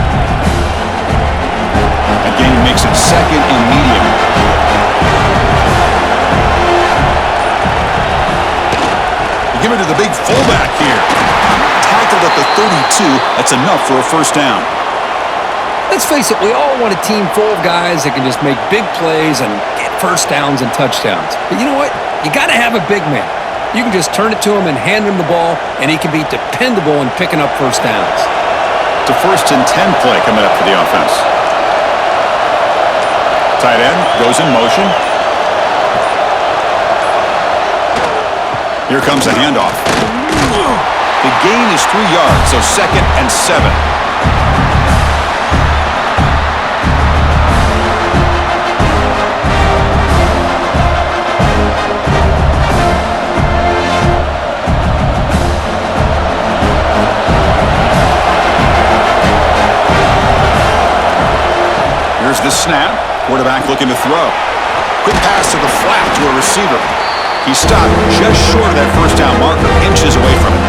That gain makes it second and medium. You give it to the big fullback here. Tackled at the 32. That's enough for a first down. Let's face it, we all want a team full of guys that can just make big plays and get first downs and touchdowns. But you know what? You got to have a big man. You can just turn it to him and hand him the ball, and he can be dependable in picking up first downs. It's a 1st and 10 play coming up for the offense. Tight end goes in motion. Here comes a handoff. The gain is 3 yards, so 2nd and 7. Here's the snap. Quarterback looking to throw. Quick pass to the flat to a receiver. He stopped just short of that first down marker, inches away from it.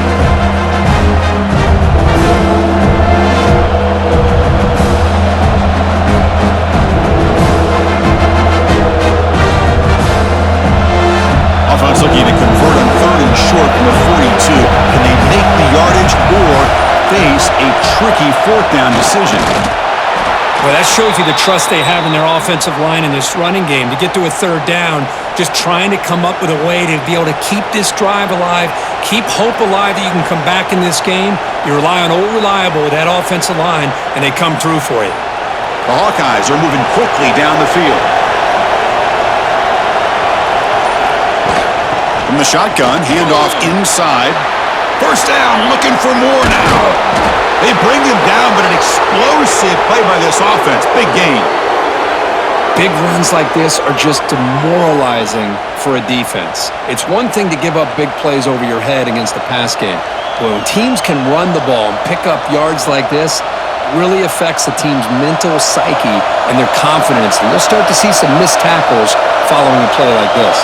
Offense looking to convert on 3rd and short from the 42. Can they make the yardage or face a tricky 4th down decision? Well, that shows you the trust they have in their offensive line in this running game. To get to a 3rd down, just trying to come up with a way to be able to keep this drive alive, keep hope alive that you can come back in this game. You rely on Old Reliable with that offensive line, and they come through for you. The Hawkeyes are moving quickly down the field. From the shotgun, handoff inside. First down, looking for more now. They bring him down, but an explosive play by this offense. Big gain. Big runs like this are just demoralizing for a defense. It's one thing to give up big plays over your head against the pass game. But when teams can run the ball and pick up yards like this, it really affects the team's mental psyche and their confidence. And you'll start to see some missed tackles following a play like this.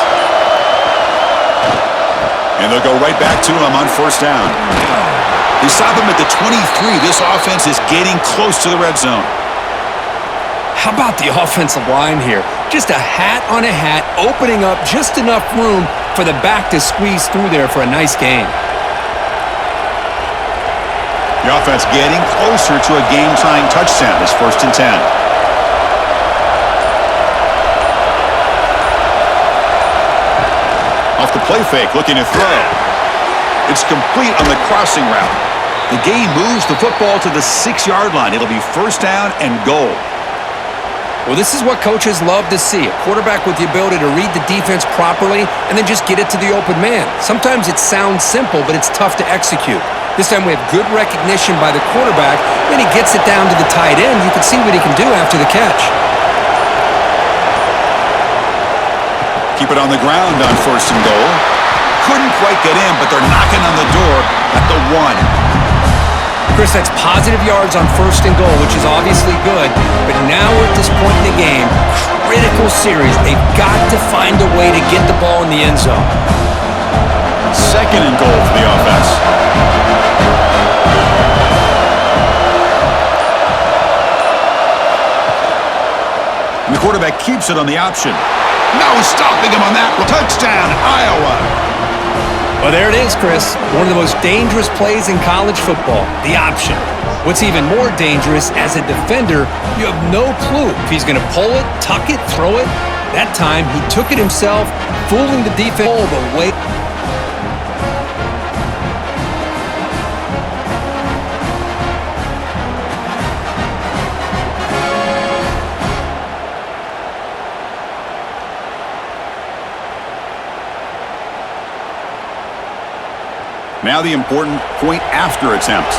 And they'll go right back to him on first down. They stop him at the 23. This offense is getting close to the red zone. How about the offensive line here? Just a hat on a hat, opening up just enough room for the back to squeeze through there for a nice gain. The offense getting closer to a game-tying touchdown. It's 1st and 10. Off the play fake, looking to throw. It's complete on the crossing route. The gain moves the football to the 6-yard line. It'll be first down and goal. Well, this is what coaches love to see. A quarterback with the ability to read the defense properly and then just get it to the open man. Sometimes it sounds simple, but it's tough to execute. This time we have good recognition by the quarterback, and he gets it down to the tight end. You can see what he can do after the catch. Keep it on the ground on first and goal. Couldn't quite get in, but they're knocking on the door at the 1. Chris, that's positive yards on first and goal, which is obviously good. But now we're at this point in the game, critical series. They've got to find a way to get the ball in the end zone. 2nd and goal for the offense. And the quarterback keeps it on the option. No stopping him on that. Touchdown, Iowa. Well, there it is, Chris. One of the most dangerous plays in college football, the option. What's even more dangerous, as a defender, you have no clue if he's going to pull it, tuck it, throw it. That time, he took it himself, fooling the defense all the way. Now the important point after attempt.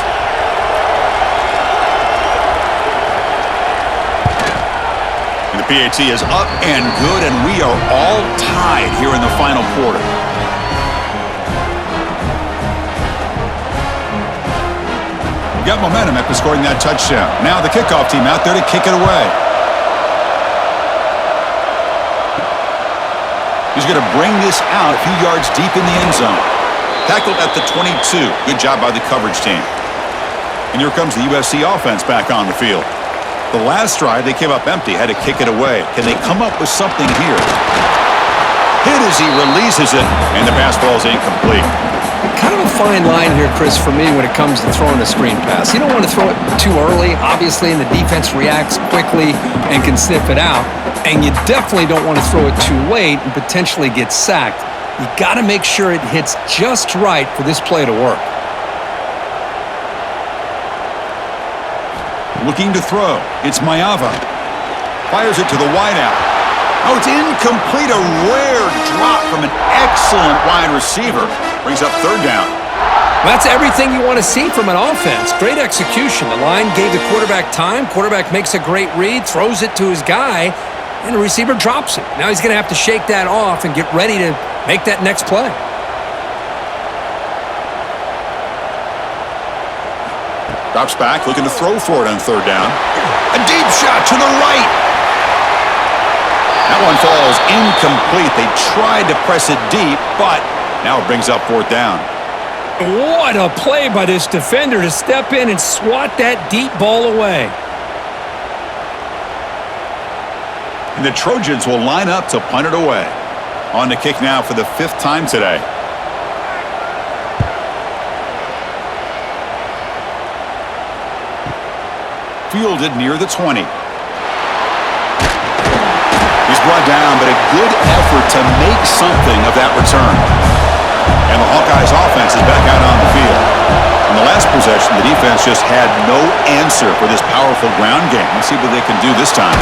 And the PAT is up and good, and we are all tied here in the final quarter. We got momentum after scoring that touchdown. Now the kickoff team out there to kick it away. He's going to bring this out a few yards deep in the end zone. Tackled at the 22. Good job by the coverage team. And here comes the USC offense back on the field. The last drive, they came up empty, had to kick it away. Can they come up with something here? Hit as he releases it, and the pass ball is incomplete. Kind of a fine line here, Chris, for me when it comes to throwing a screen pass. You don't want to throw it too early, obviously, and the defense reacts quickly and can sniff it out. And you definitely don't want to throw it too late and potentially get sacked. You got to make sure it hits just right for this play to work. Looking to throw. It's Mayava. Fires it to the wideout. Oh, it's incomplete. A rare drop from an excellent wide receiver. Brings up third down. That's everything you want to see from an offense. Great execution. The line gave the quarterback time. Quarterback makes a great read, throws it to his guy, and the receiver drops it. Now he's going to have to shake that off and get ready to make that next play. Drops back, looking to throw for it on third down. A deep shot to the right. That one falls incomplete. They tried to press it deep, but now it brings up fourth down. What a play by this defender to step in and swat that deep ball away. And the Trojans will line up to punt it away. On the kick now for the 5th time today. Fielded near the 20. He's brought down, but a good effort to make something of that return. And the Hawkeyes offense is back out on the field. In the last possession, the defense just had no answer for this powerful ground game. Let's see what they can do this time.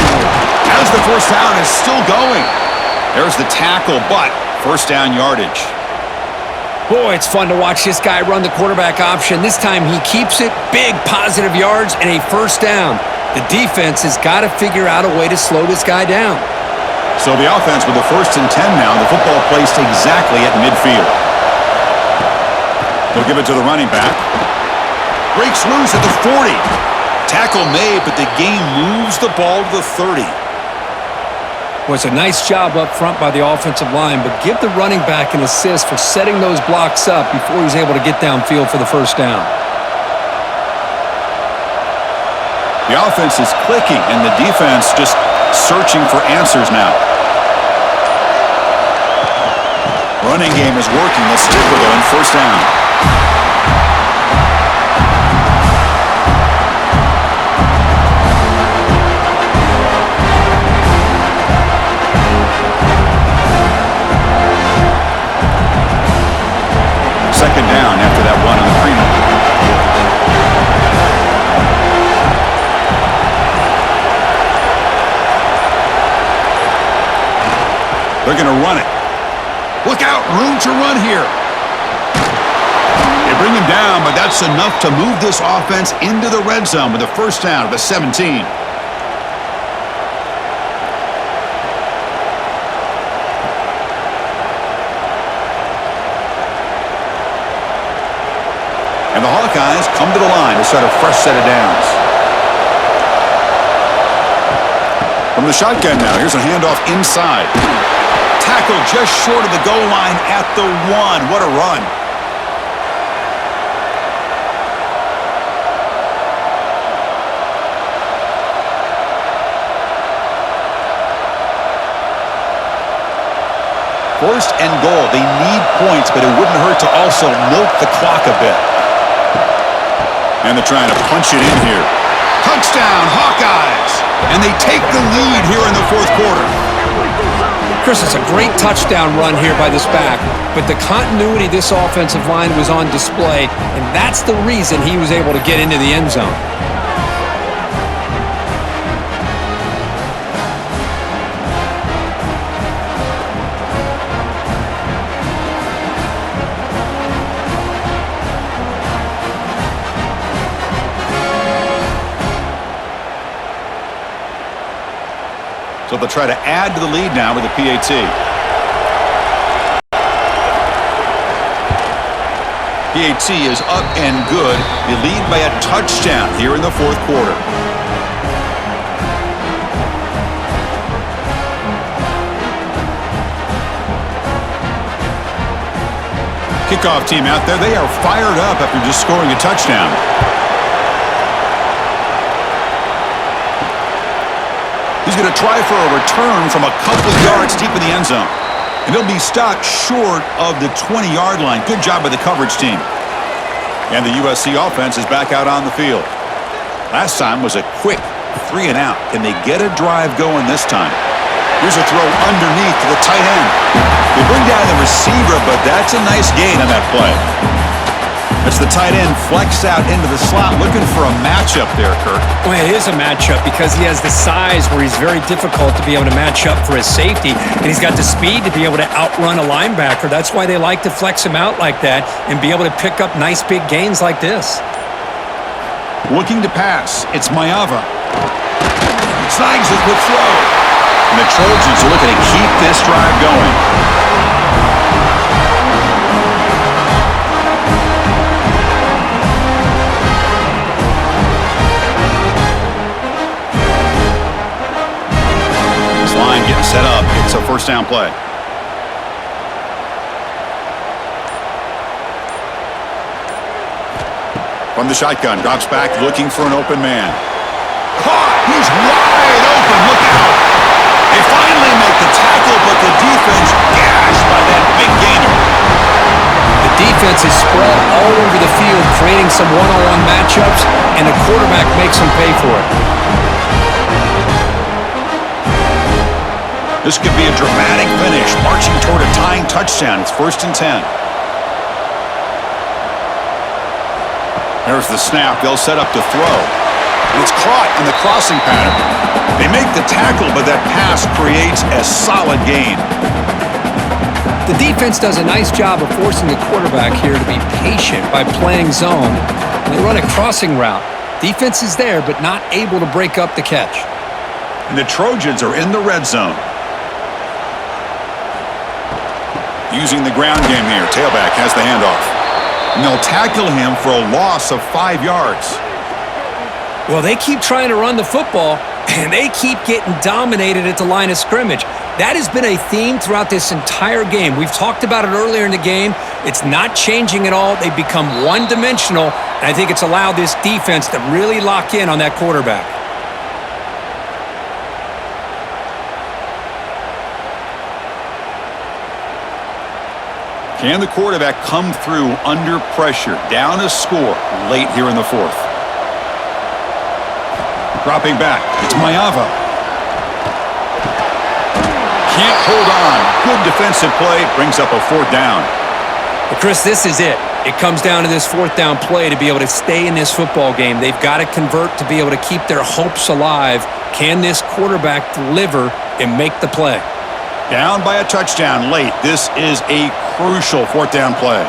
As the first down is still going. There's the tackle, but first down yardage. Boy, it's fun to watch this guy run the quarterback option. This time he keeps it, big positive yards, and a first down. The defense has got to figure out a way to slow this guy down. So the offense with the 1st and 10 now, the football placed exactly at midfield. They'll give it to the running back. Breaks loose at the 40. Tackle made, but the game moves the ball to the 30. Well, it's a nice job up front by the offensive line, but give the running back an assist for setting those blocks up before he's able to get downfield for the first down. The offense is clicking, and the defense just searching for answers now. Running game is working. They'll stick with it on first down. Second down after that run on the prenup. They're going to run it. Look out, room to run here. They bring him down, but that's enough to move this offense into the red zone with a first down at the 17. And the Hawkeyes come to the line to start a fresh set of downs. From the shotgun now, here's a handoff inside. Tackle just short of the goal line at the 1. What a run. First and goal. They need points, but it wouldn't hurt to also milk the clock a bit. And they're trying to punch it in here. Touchdown, Hawkeyes! And they take the lead here in the 4th quarter. Chris, it's a great touchdown run here by this back, but the continuity of this offensive line was on display, and that's the reason he was able to get into the end zone. So they'll try to add to the lead now with the PAT. PAT is up and good. They lead by a touchdown here in the 4th quarter. Kickoff team out there, they are fired up after just scoring a touchdown. He's going to try for a return from a couple yards deep in the end zone. And he'll be stopped short of the 20-yard line. Good job by the coverage team. And the USC offense is back out on the field. Last time was a quick 3 and out. Can they get a drive going this time? Here's a throw underneath to the tight end. They bring down the receiver, but that's a nice gain on that play. That's the tight end flex out into the slot, looking for a matchup there, Kirk. Well, it is a matchup because he has the size where he's very difficult to be able to match up for his safety, and he's got the speed to be able to outrun a linebacker. That's why they like to flex him out like that and be able to pick up nice big gains like this. Looking to pass. It's Mayava. Snags a quick throw. And the Trojans are looking to keep this drive going. This line getting set up. It's a first down play. From the shotgun, drops back, looking for an open man. Caught! He's wide open. Look out! They finally make the tackle, but the defense gashed by that big gainer. The defense is spread all over the field, creating some one-on-one matchups, and the quarterback makes them pay for it. This could be a dramatic finish, marching toward a tying touchdown. It's 1st and 10. There's the snap. They'll set up to throw. And it's caught in the crossing pattern. They make the tackle, but that pass creates a solid gain. The defense does a nice job of forcing the quarterback here to be patient by playing zone. They run a crossing route. Defense is there, but not able to break up the catch. And the Trojans are in the red zone. Using the ground game here. Tailback has the handoff. And they'll tackle him for a loss of 5 yards. Well, they keep trying to run the football, and they keep getting dominated at the line of scrimmage. That has been a theme throughout this entire game. We've talked about it earlier in the game. It's not changing at all. They've become one-dimensional, and I think it's allowed this defense to really lock in on that quarterback. Can the quarterback come through under pressure? Down a score late here in the 4th. Dropping back. It's Mayava. Can't hold on. Good defensive play. Brings up a 4th down. But Chris, this is it. It comes down to this 4th down play to be able to stay in this football game. They've got to convert to be able to keep their hopes alive. Can this quarterback deliver and make the play? Down by a touchdown late. This is a crucial 4th down play.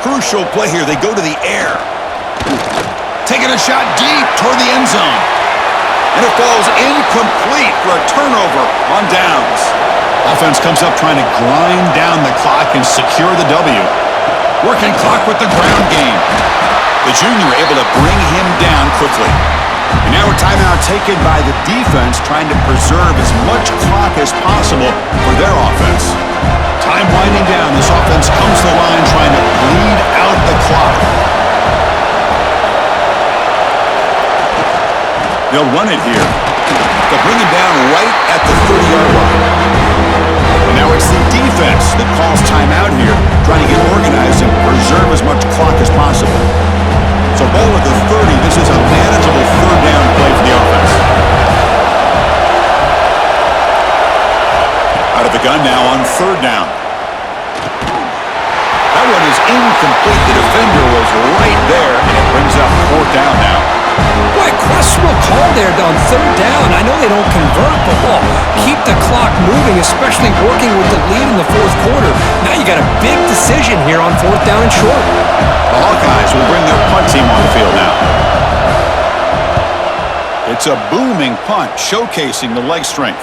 Crucial play here. They go to the air. Taking a shot deep toward the end zone. And it falls incomplete for a turnover on downs. Offense comes up trying to grind down the clock and secure the W. Working clock with the ground game. The junior able to bring him down quickly. And now a timeout taken by the defense, trying to preserve as much clock as possible for their offense. Time winding down. This offense comes to the line trying to bleed out the clock. They'll run it here. They'll bring him down right at the 30-yard line. And now it's the defense that calls timeout here, trying to get organized and preserve as much clock as possible. So ball at the 30. This is a manageable 3rd down play for the offense. Out of the gun now on 3rd down. That one is incomplete. The defender was right there, and it brings up 4th down now. Boy, questionable call there on 3rd down. I know they don't convert, but well, keep the clock moving, especially working with the lead in the 4th quarter. Now you got a big decision here on 4th down and short. The Hawkeyes will bring their punt team on the field now. It's a booming punt, showcasing the leg strength.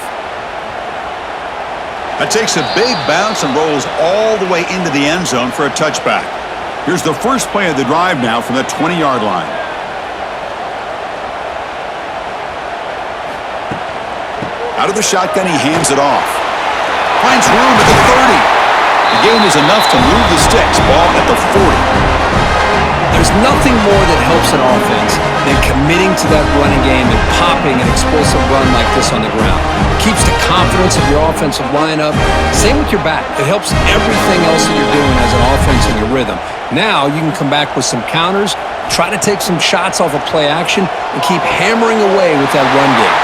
That takes a big bounce and rolls all the way into the end zone for a touchback. Here's the first play of the drive now from the 20-yard line. Out of the shotgun, he hands it off. Finds room at the 30. The gain is enough to move the sticks. Ball at the 40. There's nothing more that helps an offense than committing to that running game and popping an explosive run like this on the ground. It keeps the confidence of your offensive lineup. Same with your back. It helps everything else that you're doing as an offense in your rhythm. Now you can come back with some counters, try to take some shots off of play action, and keep hammering away with that run game.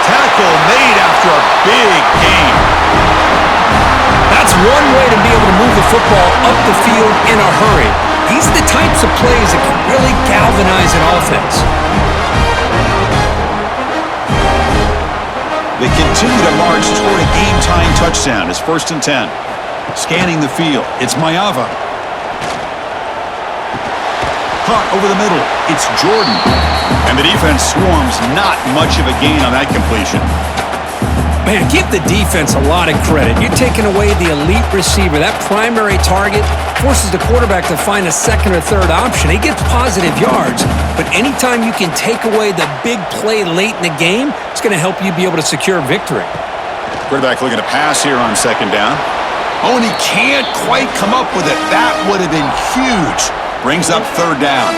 Tackle made after a big gain. That's one way to be able to move the football up the field in a hurry. These are the types of plays that can really galvanize an offense. They continue to march toward a game-tying touchdown. It's 1st and 10. Scanning the field. It's Mayava. Caught over the middle. It's Jordan. And the defense swarms. Not much of a gain on that completion. Man, give the defense a lot of credit. You're taking away the elite receiver. That primary target forces the quarterback to find a second or third option. He gets positive yards, but anytime you can take away the big play late in the game, it's going to help you be able to secure victory. Quarterback looking to pass here on 2nd down. Oh, and he can't quite come up with it. That would have been huge. Brings up 3rd down.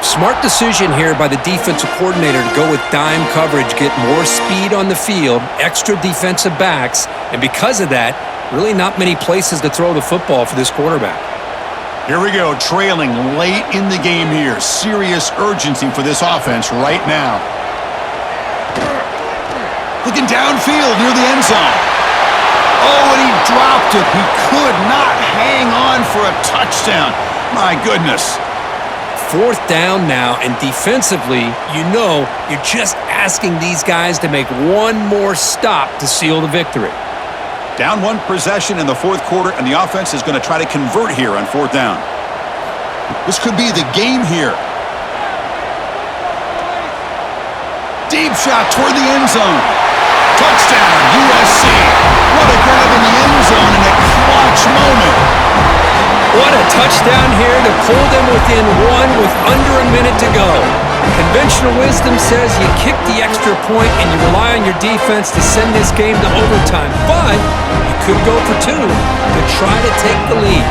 Smart decision here by the defensive coordinator to go with dime coverage, get more speed on the field, extra defensive backs, and because of that, really not many places to throw the football for this quarterback. Here we go, trailing late in the game here. Serious urgency for this offense right now. Looking downfield near the end zone. Oh, and he dropped it. He could not hang on for a touchdown. My goodness. 4th down now, and defensively, you know you're just asking these guys to make one more stop to seal the victory. Down 1 possession in the 4th quarter, and the offense is going to try to convert here on 4th down. This could be the game here. Deep shot toward the end zone. Touchdown, USC. What a grab in the end zone in a clutch moment. What a touchdown here to pull them within 1 with under a minute to go. Conventional wisdom says you kick the extra point and you rely on your defense to send this game to overtime. But you could go for 2 to try to take the lead.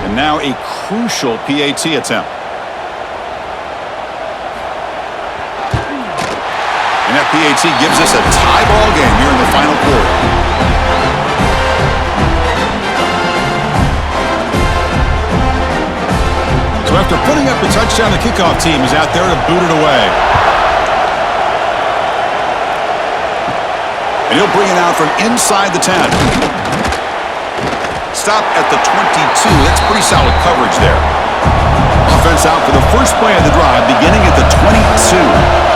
And now a crucial PAT attempt. And that PAT gives us a tie ball game here in the final quarter. So after putting up a touchdown, the kickoff team is out there to boot it away. And he'll bring it out from inside the 10. Stop at the 22. That's pretty solid coverage there. Offense out for the first play of the drive, beginning at the 22.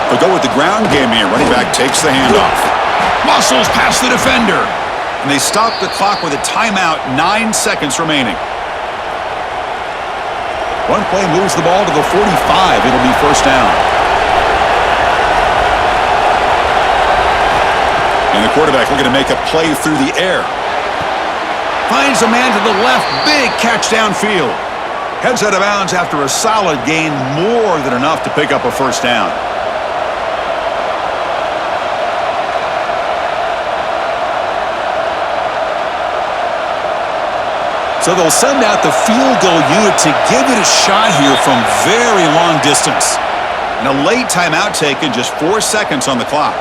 They'll go with the ground game here. Running back takes the handoff. Muscles past the defender. And they stop the clock with a timeout. 9 seconds remaining. One play moves the ball to the 45. It'll be 1st down. And the quarterback looking to make a play through the air. Finds a man to the left. Big catch downfield. Heads out of bounds after a solid gain. More than enough to pick up a 1st down. So they'll send out the field goal unit to give it a shot here from very long distance. And a late timeout taken, just 4 seconds on the clock.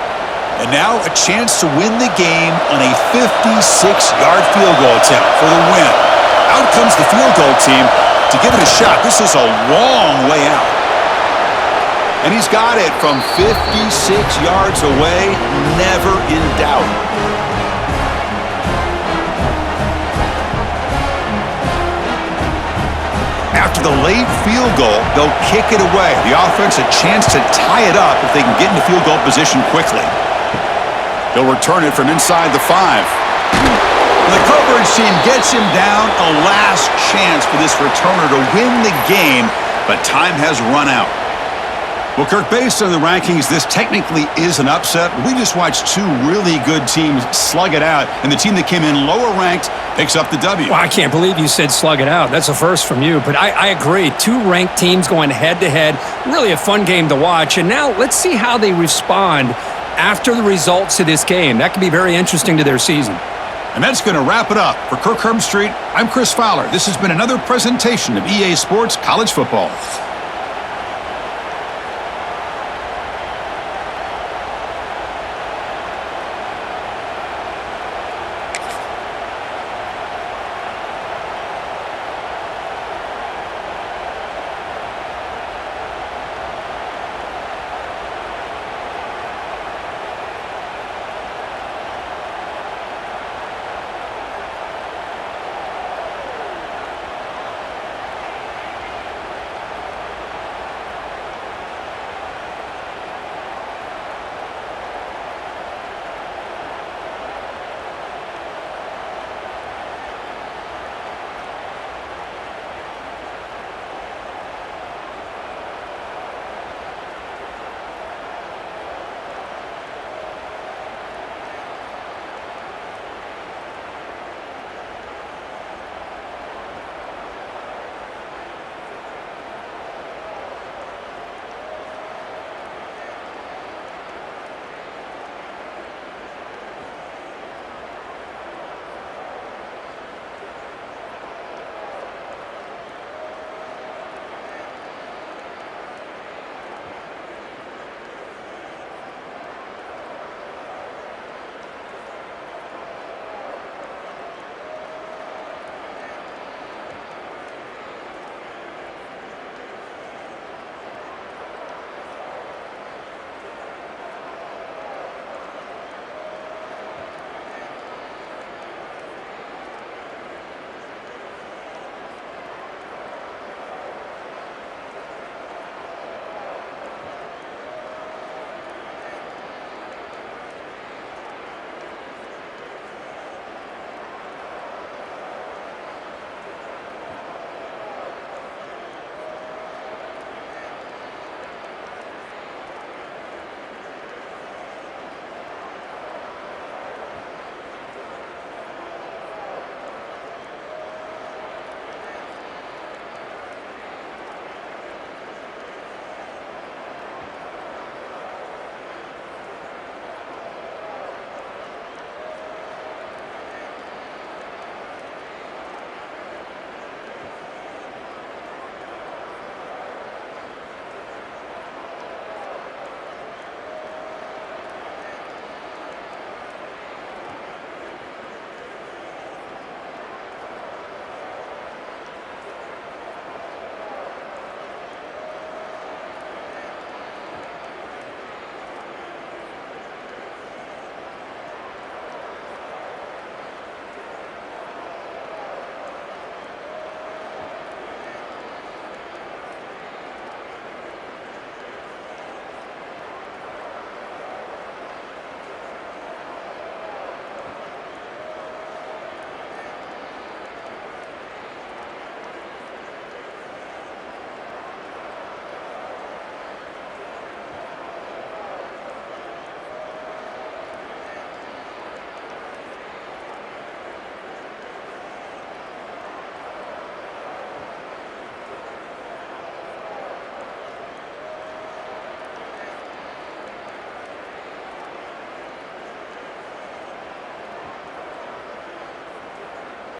And now a chance to win the game on a 56-yard field goal attempt for the win. Out comes the field goal team to give it a shot. This is a long way out. And he's got it from 56 yards away, never in doubt. After the late field goal, they'll kick it away. The offense a chance to tie it up if they can get into field goal position quickly. They'll return it from inside the 5. The coverage team gets him down. A last chance for this returner to win the game, but time has run out. Well, Kirk, based on the rankings, this technically is an upset. We just watched two really good teams slug it out, and the team that came in lower ranked picks up the W. Well, I can't believe you said slug it out. That's a first from you, but I agree. Two ranked teams going head-to-head. Really a fun game to watch, and now let's see how they respond after the results of this game. That could be very interesting to their season. And that's going to wrap it up. For Kirk Herbstreit, I'm Chris Fowler. This has been another presentation of EA Sports College Football.